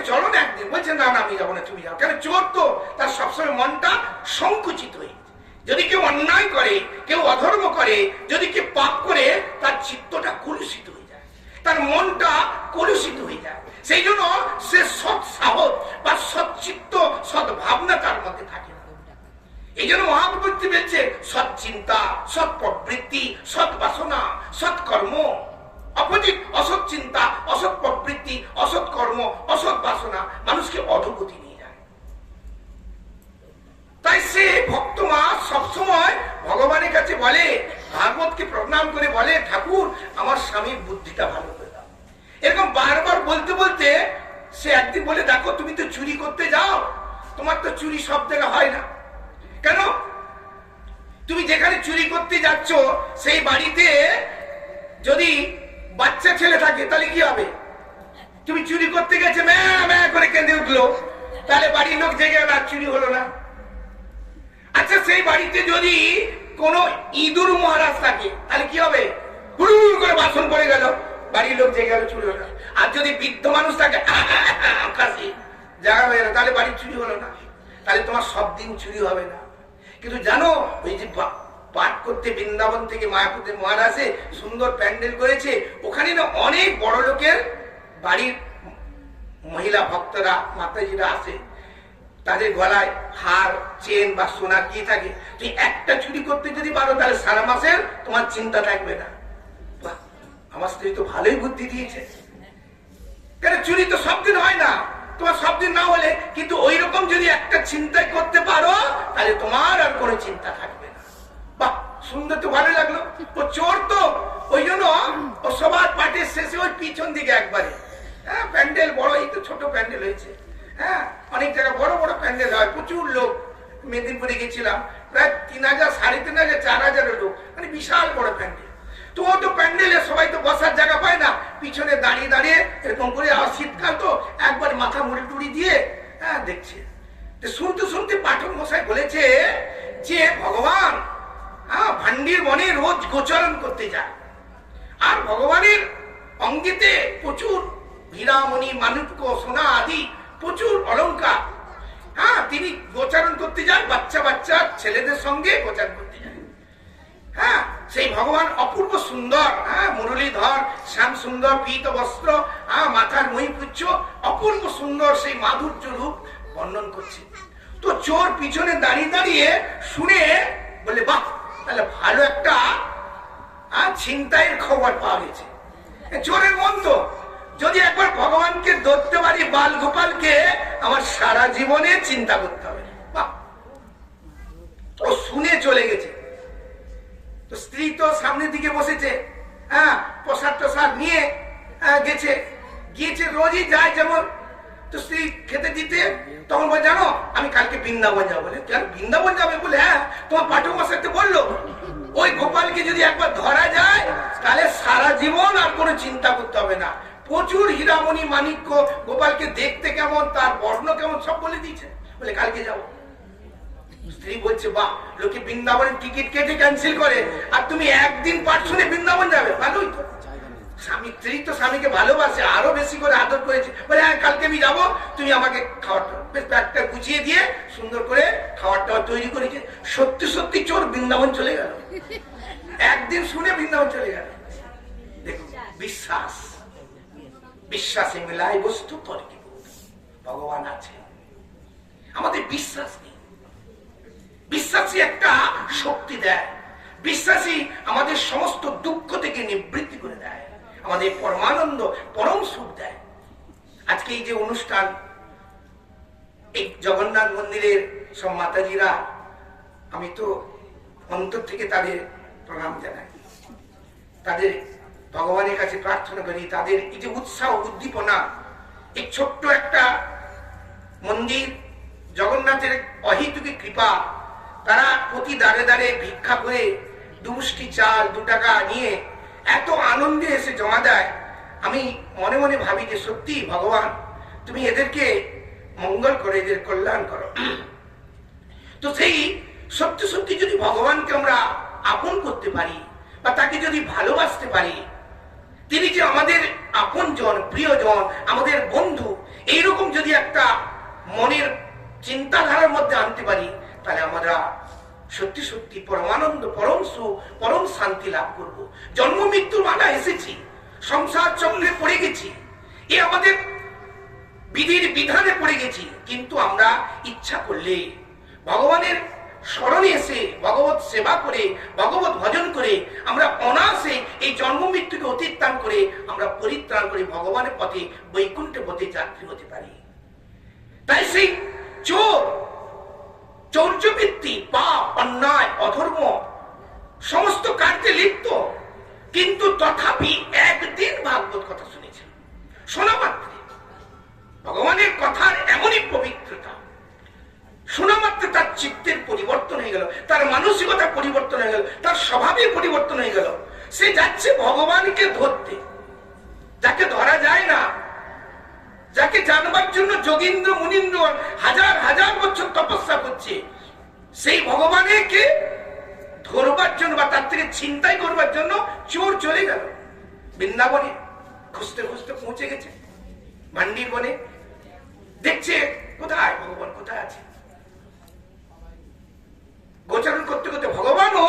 S1: চলো না একদিন। বলছে না না আমি যাবো না, তুমি যাও। কেন? চোর তো তার সবসময় মনটা সংকুচিত হয়ে, যদি কেউ অন্যায় করে, কেউ অধর্ম করে, যদি কেউ পাপ করে, তার চিত্তটা কলুষিত হয়ে যায়, তার মনটা কলুষিত হয়ে যায়। সেই জন্য সে সৎ সাহস বা সৎচিত্ত, সৎ ভাবনা তার মধ্যে থাকে না। এই জন্য মহাপ্রভু বলছে সৎ চিন্তা, সৎ প্রবৃত্তি, সৎ বাসনা, সৎ কর্ম। অপোজিট অসৎ চিন্তা, অসৎ প্রবৃত্তি, অসৎ কর্ম, অসৎ বাসনা মানুষকে অধোগতি নিয়ে যায়। তাই সে ভক্ত মা সবসময় ভগবানের কাছে বলে, ভাগবতকে প্রণাম করে বলে ঠাকুর আমার স্বামীর বুদ্ধিটা ভালো করে দাও। এরকম বারবার বলতে বলতে সে একদিন বলে দেখো তুমি তো চুরি করতে যাও, তোমার তো চুরি সব জায়গায় হয় না। কেন? তুমি যেখানে চুরি করতে যাচ্ছ সেই বাড়িতে যদি বাচ্চা ছেলে থাকে তাহলে কি হবে? তুমি চুরি করতে গেছে ম্যা ম্যা করে কেঁদে উঠলো, তাহলে বাড়ির লোক জেগে গেল, আর চুরি হলো না। আচ্ছা সেই বাড়িতে যদি কোন ইঁদুর মহারাজ থাকে তাহলে কি হবে? হুড় করে বাসন পড়ে গেল, বাড়ির লোক জেগে গেল, চুরি হলো না। আর যদি বৃদ্ধ মানুষ থাকে কাশি জায়গা হয়ে গেল, তাহলে বাড়ির চুরি হলো না। তাহলে তোমার সব দিন চুরি হবে না। কিন্তু জানো ওই যে পাঠ করতে বৃন্দাবন থেকে মায়াপুরের মহারাজে সুন্দর প্যান্ডেল করেছে, ওখানে না অনেক বড় লোকের বাড়ির মহিলা ভক্তরা মাতাজিরা আসে, তাদের গলায় হার চেন বা সোনা কি থাকে, তুই একটা চুরি করতে যদি পারো তাহলে সারা মাসের তোমার চিন্তা থাকবে না। আমার স্ত্রী তো ভালোই বুদ্ধি দিয়েছে। কেন? চুরি তো সব দিন হয় না, তোমার সব দিন না হলে কিন্তু ওই রকম যদি একটা চিন্তাই করতে পারো তাহলে তোমার আর কোনো চিন্তা থাকবে না। বাহ, সুন্দর তো, ভালো লাগলো। ও চোর তো, ওই জন্য ও সবার পার্টির শেষে ওই পিছন দিকে একবারে, হ্যাঁ প্যান্ডেল বড়, এই তো ছোট প্যান্ডেল হয়েছে, হ্যাঁ অনেক জায়গায় বড় বড় প্যান্ডেল হয়, প্রচুর লোক। মেদিনীপুরে গেছিলাম, প্রায় 3000, 3500, 4000 লোক, মানে বিশাল বড় প্যান্ডেল। তো ও তো প্যান্ডেলে সবাই তো বসার জায়গা পায় না, পিছনে দাঁড়িয়ে দাঁড়িয়ে এরকম করে, আর শীতকাল তো একবার মাথা মুড়ি টুড়ি দিয়ে হ্যাঁ দেখছে। শুনতে শুনতে পাঠক মশাই বলেছে যে ভগবান ভান্ডির বনে রোজ গোচরণ করতে যায়, আর ভগবানের অঙ্গেতে প্রচুর হীরামণি, মাণিক্য, সোনা আদি প্রচুর অলংকার। হ্যাঁ তিনি গোচারণ করতে যায়, বাচ্চা বাচ্চা ছেলেদের সঙ্গে গোচারণ করতে যায়। হ্যাঁ, সেই ভগবান অপূর্ব সুন্দর, হ্যাঁ, মুরলীধর, শ্যাম সুন্দর, পীত বস্ত্র, মাথার মহিপুচ্ছ, অপূর্ব সুন্দর সেই মাধুর্য রূপ বর্ণন করছে। তো চোর পিছনে দাঁড়িয়ে দাঁড়িয়ে শুনে বলে, বাহ, তাহলে ভালো একটা ছিনতাইয়ের খবর পাওয়া গেছে। চোরের মন তো, যদি একবার ভগবানকে ধরতে পারি, বাল গোপালকে, আমার সারা জীবনে চিন্তা করতে হবে না। বাহ, ও শুনে চলে গেছে। তো স্ত্রী তো সামনের দিকে বসেছে, হ্যাঁ, প্রসাদ টসাদ নিয়ে গেছে, রোজই যায় যেমন। তো স্ত্রী খেতে দিতে, তখন বলে, জানো আমি কালকে বৃন্দাবন যাবো। বলে, কেন বৃন্দাবন যাবে? বলে, হ্যাঁ, তোমার পাঠক মশাইতে বললো ওই গোপালকে যদি একবার ধরা যায় তাহলে সারা জীবন আর কোনো চিন্তা করতে হবে না। প্রচুর হীরামণি মাণিক্য, গোপালকে দেখতে কেমন, তার বর্ণ কেমন, সব বলে দিয়েছে। বলে, কালকে যাবো। স্ত্রী বলছে, বাহ, লোকে বৃন্দাবনের টিকিট কেটে ক্যান্সেল করে, আর তুমি একদিন পাঠ শুনে বৃন্দাবন যাবে, ভালোই তো। স্বামী, স্ত্রী তো স্বামীকে ভালোবাসে, আরো বেশি করে আদর করেছে। বলে, হ্যাঁ, কালকে আমি যাবো, তুমি আমাকে খাবারটা বেশ ব্যাগটা গুছিয়ে দিয়ে সুন্দর করে খাবারটা তৈরি করেছে। সত্যি সত্যি চোর বৃন্দাবন চলে গেল, একদিন শুনে বৃন্দাবন চলে গেল। দেখুন, বিশ্বাস, বিশ্বাসে মেলায় বস্তু তর্কে। ভগবান আছে, আমাদের বিশ্বাস নেই। বিশ্বাসী একটা শক্তি দেয়, বিশ্বাসী আমাদের সমস্ত দুঃখ থেকে নিবৃত্তি করে দেয়, আমাদের পরমানন্দ, পরম সুখ দেয়। আজকে এই যে অনুষ্ঠান, এই জগন্নাথ মন্দিরের সব মাতাজিরা, আমি তো অন্তর থেকে তাদের প্রণাম জানাই, তাদের ভগবানের কাছে প্রার্থনা করি, তাদের এই যে উৎসাহ উদ্দীপনা, এই ছোট্ট একটা মন্দির, জগন্নাথের অহেতুকী কৃপা, তারা প্রতি দাঁড়ে দাঁড়ে ভিক্ষা করে 2 মুষ্টি চাল 2 টাকা নিয়ে এত আনন্দে এসে জমা দেয়। আমি মনে মনে ভাবি যে সত্যি ভগবান, তুমি এদেরকে মঙ্গল করো, এদের কল্যাণ করো। তো সেই সত্যি সত্যি যদি ভগবানকে আমরা আপন করতে পারি, বা তাকে যদি ভালোবাসতে পারি, তিনি যে আমাদের আপনজন, প্রিয়জন, আমাদের বন্ধু, এইরকম যদি একটা মনের চিন্তাধারার মধ্যে আনতে পারি, তাহলে আমরা সত্যি সত্যি পরমানন্দ, পরম সুখ, পরম শান্তি লাভ করব। জন্ম মৃত্যুর মালা এসেছি, সংসার চক্রে পড়ে গেছি, এ আমাদের বিধির বিধানে পড়ে গেছি, কিন্তু আমরা ইচ্ছা করলে ভগবানের স্মরণে এসে ভগবত সেবা করে, ভগবত ভজন করে, আমরা অনায়াসে এই জন্ম মৃত্যুকে অতিক্রাম করে আমরা পরিত্রাণ করে ভগবানের পথে, বৈকুণ্ঠের পথে যাত্রী হতে পারি। তাই সেই চোর, চৌর্যবৃত্তি, পাপ, অন্যায়, অধর্ম সমস্ত কার্যে লিপ্ত, কিন্তু তথাপি একদিন ভাগবত কথা শুনেছেন। শোনা মাত্রে ভগবানের কথার এমনই পবিত্রতা, শোনা মাত্রে তার চিত্তের পরিবর্তন হয়ে গেল, তার মানসিকতা পরিবর্তন হয়ে গেল, তার স্বভাবের পরিবর্তন হয়ে গেল। সে যাচ্ছে ভগবানকে ধরতে, যাকে ধরা যায় না, যাকে জানবার জন্য যোগীন্দ্র মুনীন্দ্র হাজার হাজার বছর তপস্যা করছে, সেই ভগবানকে ধরবার জন্য বা তার থেকে ছিনতাই করবার জন্য চোর চলে গেল বৃন্দাবনে। খুঁজতে খুঁজতে পৌঁছে গেছে মান্ডির বনে, দেখছে কোথায় ভগবান, কোথায় আছে। গোচরণ করতে করতে ভগবানও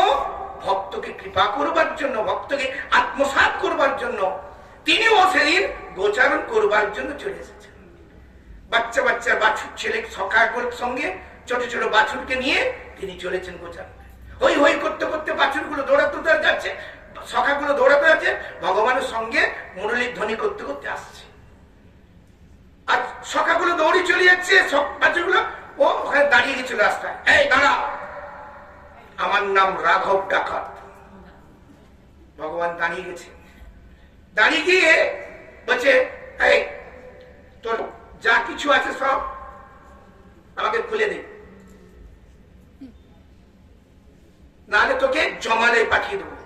S1: ভক্তকে কৃপা করবার জন্য, ভক্তকে আত্মসাৎ করবার জন্য তিনিও সেদিন গোচারণ করবার জন্য চলে এসেছেন। বাচ্চা বাচ্চা বাছুর ছেলে সখাগুলোর সঙ্গে, ছোট ছোট বাছুরকে নিয়ে তিনি চলেছেন গোচারণ। হই হই করতে করতে বাছুরগুলো দৌড়াতে যাচ্ছে, সখাগুলো দৌড়াতে যাচ্ছে, ভগবানের সঙ্গে মুরলীর ধ্বনি করতে করতে আসছে। আর সখাগুলো দৌড়ে চলে যাচ্ছে, বাছুরগুলো ও ওখানে দাঁড়িয়ে গেছিল রাস্তায়। এই দাঁড়া, আমার নাম রাঘব ডাকাত। ভগবান দাঁড়িয়ে গেছে, দাঁড়িয়ে গিয়ে বলছে, এই তোর যা কিছু আছে সব আমাকে খুলে দে, নাহলে তোকে জমালয় পাঠিয়ে দেবো।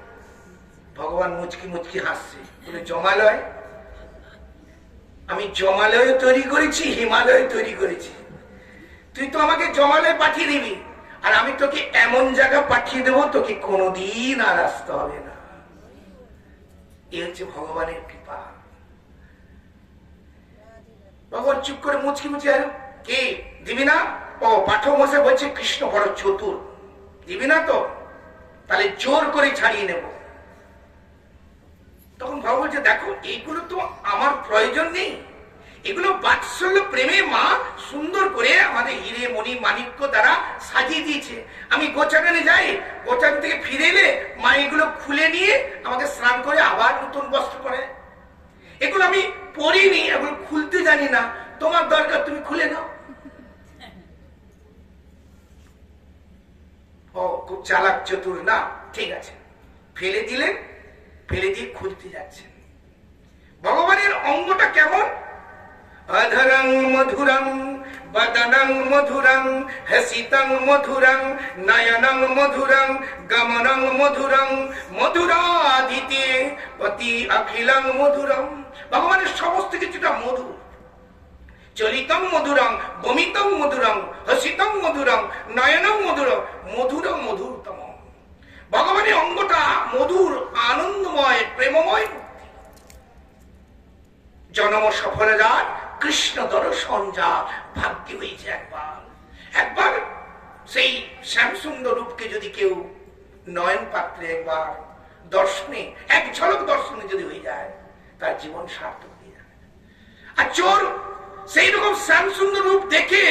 S1: ভগবান মুচকি মুচকি হাসছে, বলে, জমালয়? আমি জমালয় তৈরি করেছি, হিমালয় তৈরি করেছি, তুই তো আমাকে জমালয় পাঠিয়ে দিবি, আর আমি তোকে এমন জায়গা পাঠিয়ে দেবো তোকে কোনোদিন আর আসতে হবে না। এ হচ্ছে ভগবানের কৃপা। ভগবান চুপ করে মুচকি মুচকি, কে দিবি না? ও পাঠক মশাই বলছে কৃষ্ণ বড় চতুর, দিবি না তো? তাহলে জোর করে ছাড়িয়ে নেব। তখন বাবা বলছে, দেখো এইগুলো তো আমার প্রয়োজন নেই, এগুলো বাৎসল্য প্রেমে মা সুন্দর করে আমাদের হিরে মণি মাণিক্য দ্বারা সাজিয়ে দিয়েছে। আমি গোচাগানে যাই, গোচান থেকে ফিরে এলে মা এগুলো খুলে নিয়ে আমাকে স্নান করে আবার নতুন বস্ত্র পরে। এগুলো আমি পরিনি, এগুলো খুলতে জানি না, তোমার দরকার তুমি খুলে নাও। ও খুব চালাক চতুর না, ঠিক আছে, ফেলে দিলেন, ফেলে দিয়ে খুলতে যাচ্ছেন। ভগবানের অঙ্গটা কেমন? অধরং মধুরং বদনং মধুরং হসিতং মধুরং নয়নং মধুরং গমনং মধুরং মধুরাদিতে অতি অখিলং মধুরং। ভগবানের সমস্ত কিছুটা মধুর। চলিতং মধুরং বমিতং মধুরং হসিতং মধুরং নয়নং মধুরং মধুরং মধুরতম। ভগবানের অঙ্গটা মধুর, আনন্দময়, প্রেমময়। জন্ম সফল যার কৃষ্ণ দর্শন যা ভাগ্য হয়েছে একবার সেই শ্যামসুন্দর রূপকে যদি কেউ নয়ন পাত্রে একবার দর্শনে, এক ঝলক দর্শনে যদি হয়ে যায়, তার জীবন সার্থক হয়ে যাবে। আর চোর সেই রকম শ্যামসুন্দর রূপ দেখে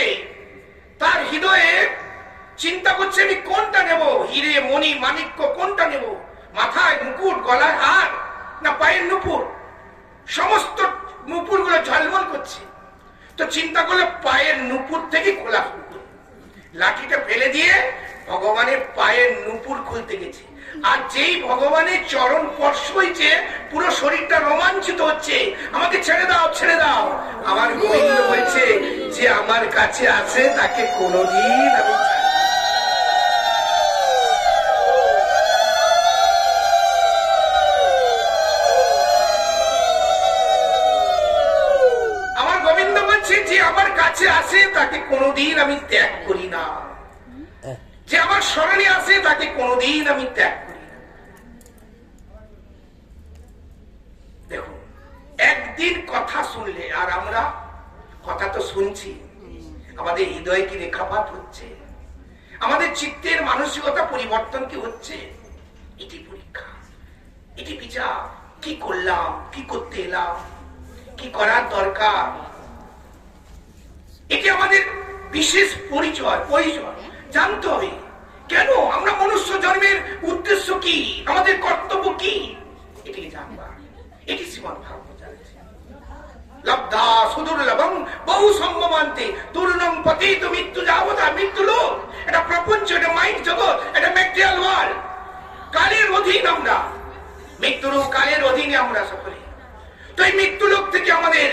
S1: তার হৃদয়ে চিন্তা করছে, আমি কোনটা নেব, হিরে মণি মাণিক্য কোনটা নেব, মাথায় মুকুট, গলায় হার, না পায়ের নুপুর। সমস্ত নুপুর গুলো ঝলমল করছে। তো চিন্তা করলে পায়ের নুপুর থেকে খোলা শুরু করবে। লাঠিটা ফেলে দিয়ে ভগবানের পায়ের নুপুর খুলতে গেছে। আর যেই ভগবানের চরণ স্পর্শ হয়েছে, পুরো শরীরটা রোমাঞ্চিত হচ্ছে, আমাকে ছেড়ে দাও, ছেড়ে দাও। আমার গোবিন্দ বলছে, যে আমার কাছে আসে তাকে কোনোদিন আমি আসে তাকে কোনোদিন আমি ত্যাগ করি না, যে আমার স্মরণে আসে তাকে কোনোদিন আমি ত্যাগ করি না। দেখুন, একদিন কথা শুনলে, আর আমরা কথা তো শুনছি, আমাদের হৃদয়ে কি রেখাপাত হচ্ছে, আমাদের চিত্তের মানসিকতা পরিবর্তন কি হচ্ছে, এটি পরীক্ষা, এটি বিচার। কি করলাম, কি করতে এলাম, কি করার দরকার, এটি আমাদের বিশেষ পরিচয় জানতে হবে। কেন আমরা মনুষ্য জন্মের উদ্দেশ্য কি, আমাদের কর্তব্য কি, এটিকে জানবার, এটি শ্রীমদ্ ভাগবত জানাচ্ছে। লব্ধা সুদুর্লভং বহু সম্ভবান্তে দুর্লভং পতিত মৃত্যু যাবৎ। মৃত্যু লোক, এটা প্রপঞ্চ, এটা মাইন্ড জগৎ, এটা ম্যাটেরিয়াল ওয়ার্ল্ড। কালের অধীন আমরা, মৃত্যুর কালের অধীনে আমরা সকলে। তো এই মৃত্যু লোক থেকে আমাদের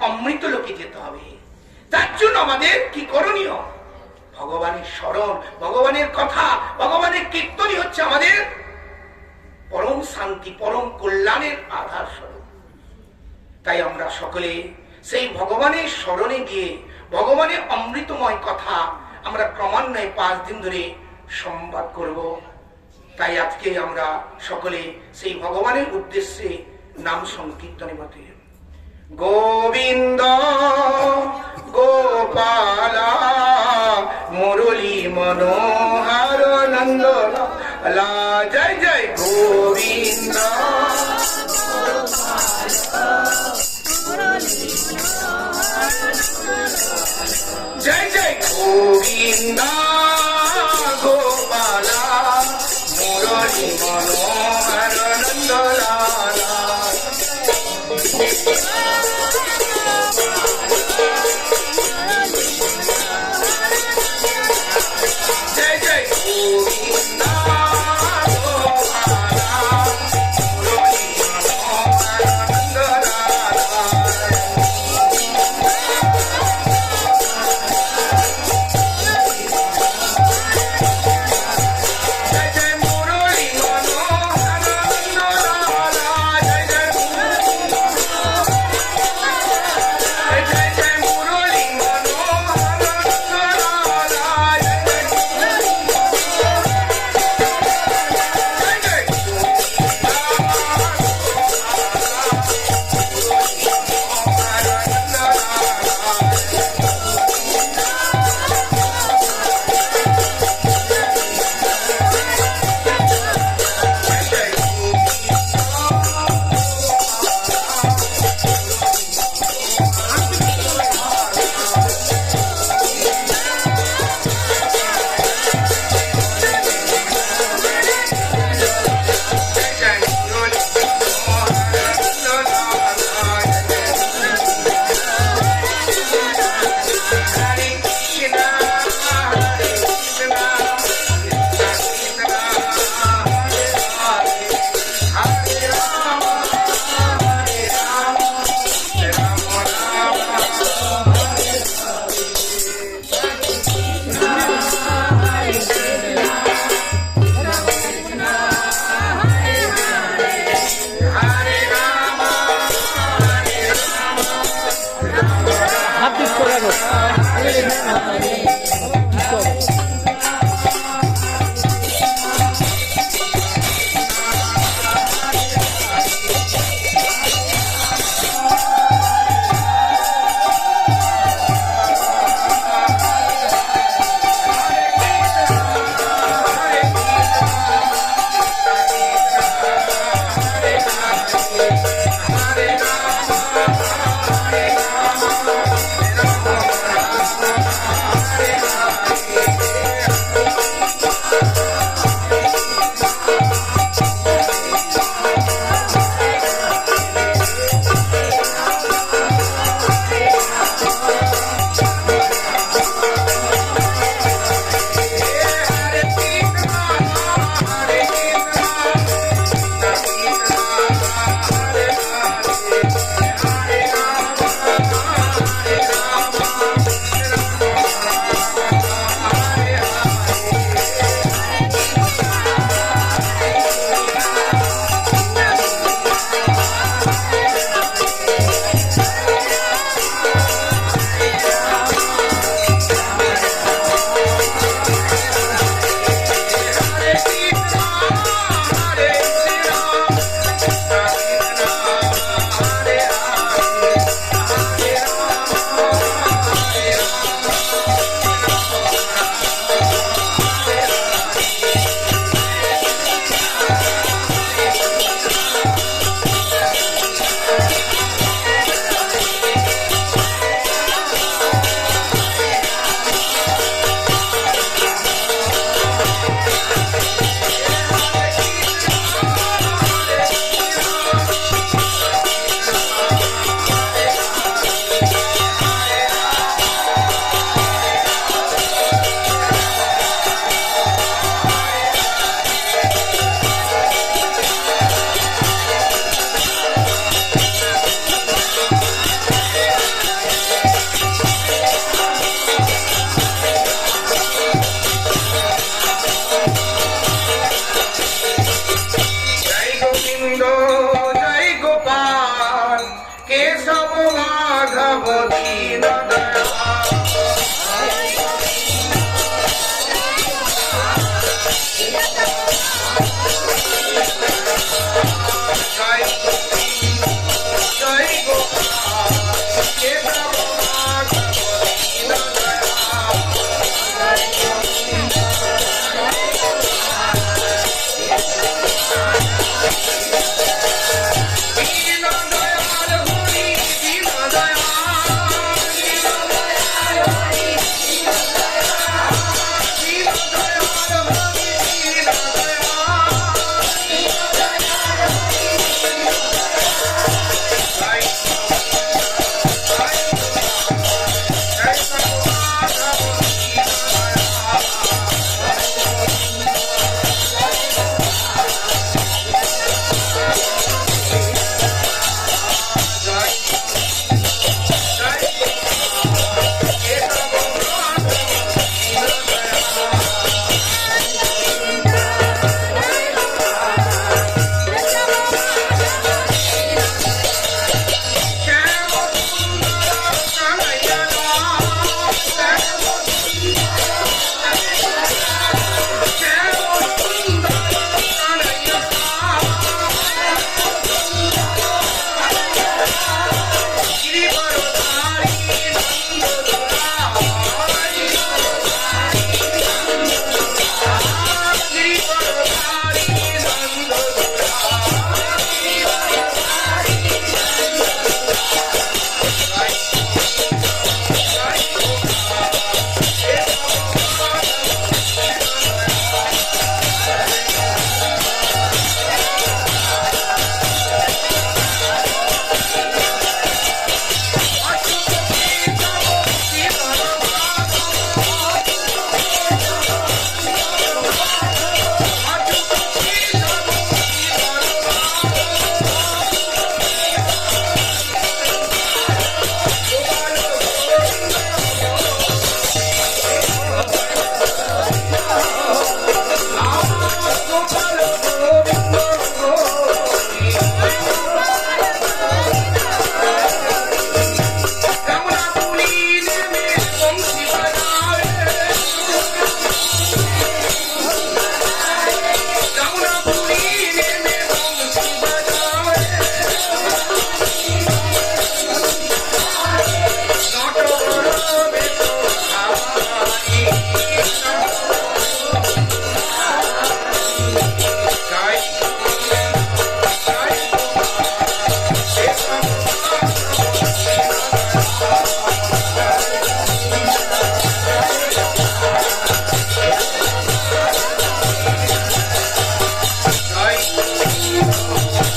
S1: অমৃত লোকে যেতে হবে। তার জন্য আমাদের কি করণীয়? ভগবানের স্মরণ, ভগবানের কথা, ভগবানের কীর্তনই হচ্ছে আমাদের পরম শান্তি, পরম কল্যাণের আধার স্বরূপ। তাই আমরা সকলে সেই ভগবানের স্মরণে গিয়ে ভগবানের অমৃতময় কথা আমরা ক্রমান্বয়ে 5 দিন ধরে সংবাদ করব। তাই আজকে আমরা সকলে সেই ভগবানের উদ্দেশ্যে নাম সংকীর্তনে মতে গোবিন্দ গোপালা মুরলী মনোহর নন্দলালা। জয় জয় গোবিন্দ জয় জয় গোবিন্দ গোপালা মুরলী মনোহর নন্দলালা। জয় জয় গোবিন্দ গোপালা Hare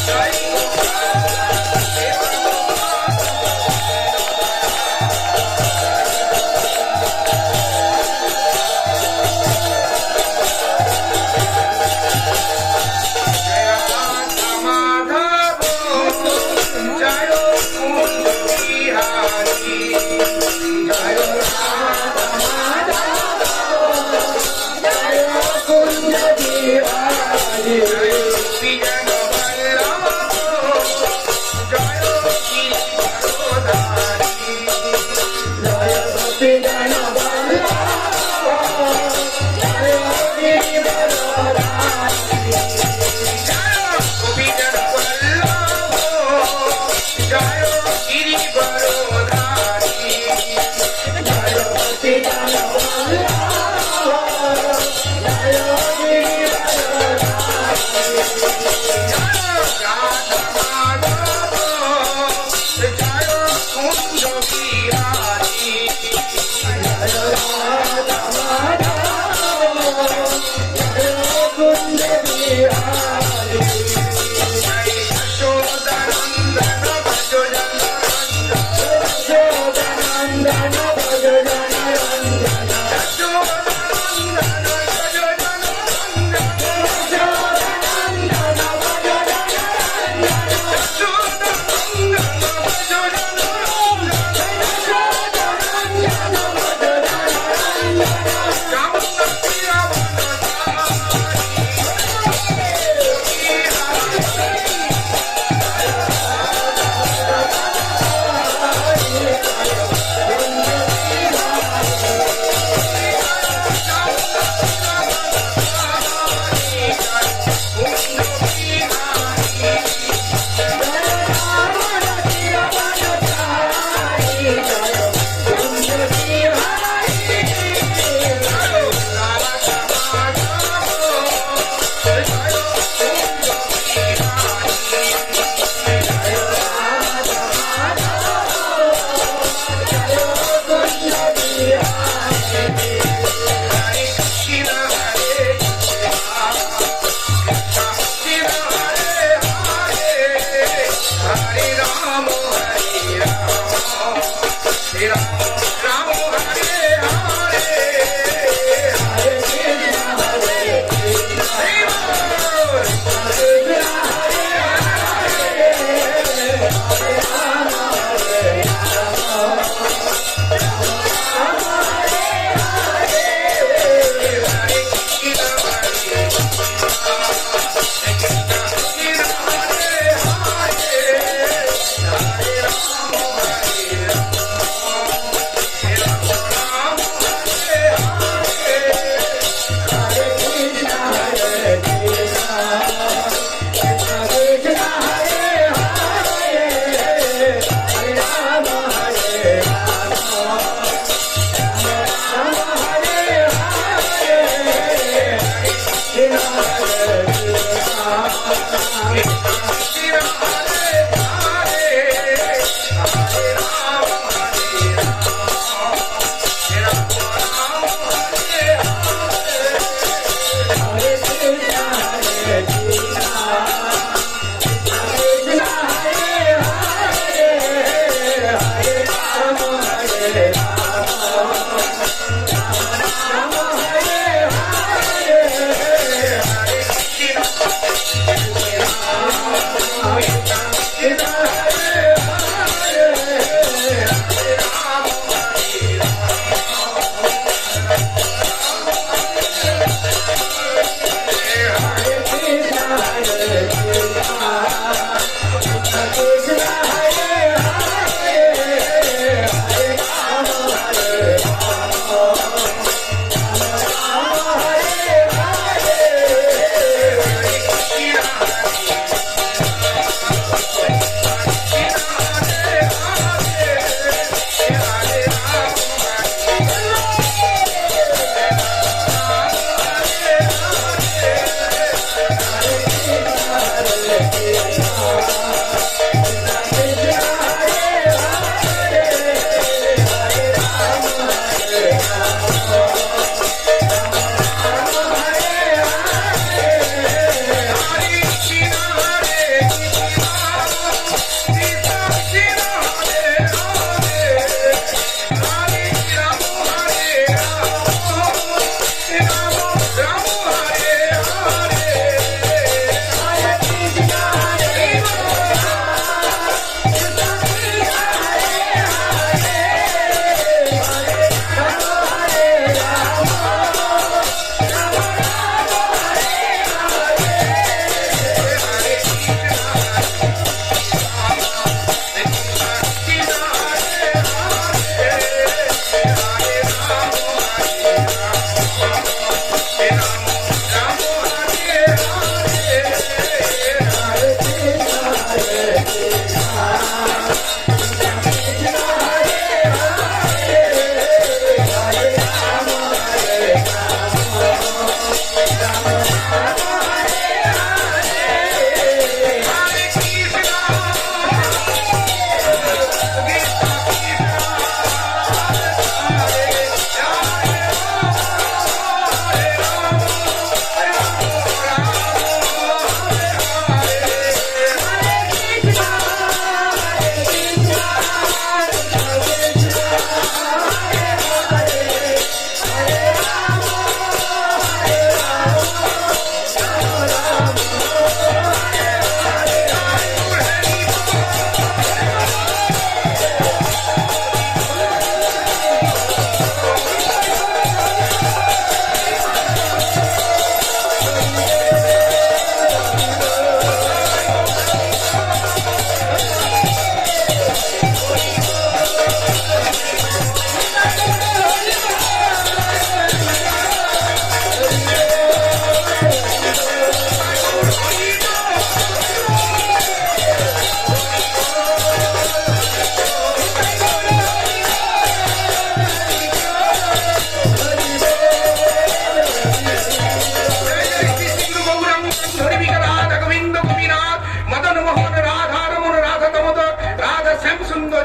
S1: জয় মাধব জয় কুঞ্জ বিহারী জয়
S2: কুঞ্জ বিহারী
S1: বিজন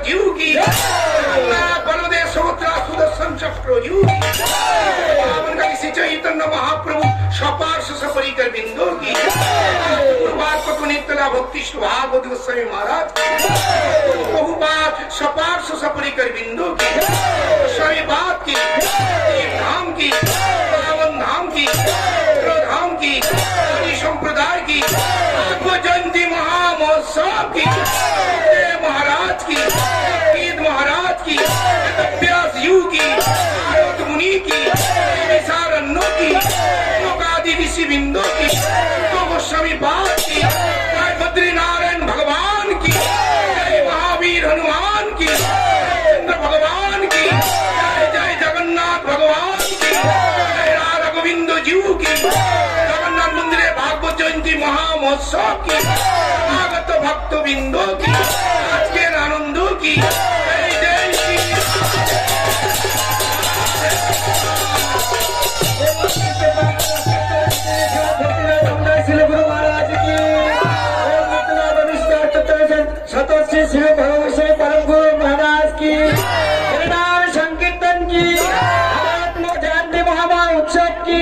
S1: जीव की जगन्नाथ बलदेव सुभद्रा सुदर्शन चक्र जीव की पावन का श्री चैतन्य महाप्रभु सपार्श सपरिकर बिंदु की बहुबार पटु नित्यला भक्ति भागवत गोस्वामी महाराज बहुबार सपार्श सपरिकर बिंदु की गोस्वामी बात की धाम की पावन धाम की धाम की संप्रदाय की जयंती महामहोत्सव की महाराज की ईद महाराज की व्यास यू की नारद मुनि की विशारण्यों की लोकादि ऋषि बिंदु की तो गोस्वामी बात की जय बद्रीनारायण भगवान की जय महावीर हनुमान की चंद्र भगवान की जय जय जगन्नाथ भगवान की जय राधा गोविंद जीव की जगन्नाथ मंदिरे भागवत जयंती महामहोत्सव की स्वागत भक्त बिंदु की आज के आनंद की जय जय श्री
S2: श्री गुरु महाराज की सतोषी शिव भगवत परम गुरु महाराज की हरिनाम संकीर्तन की आत्म जयंती महामहोत्सव की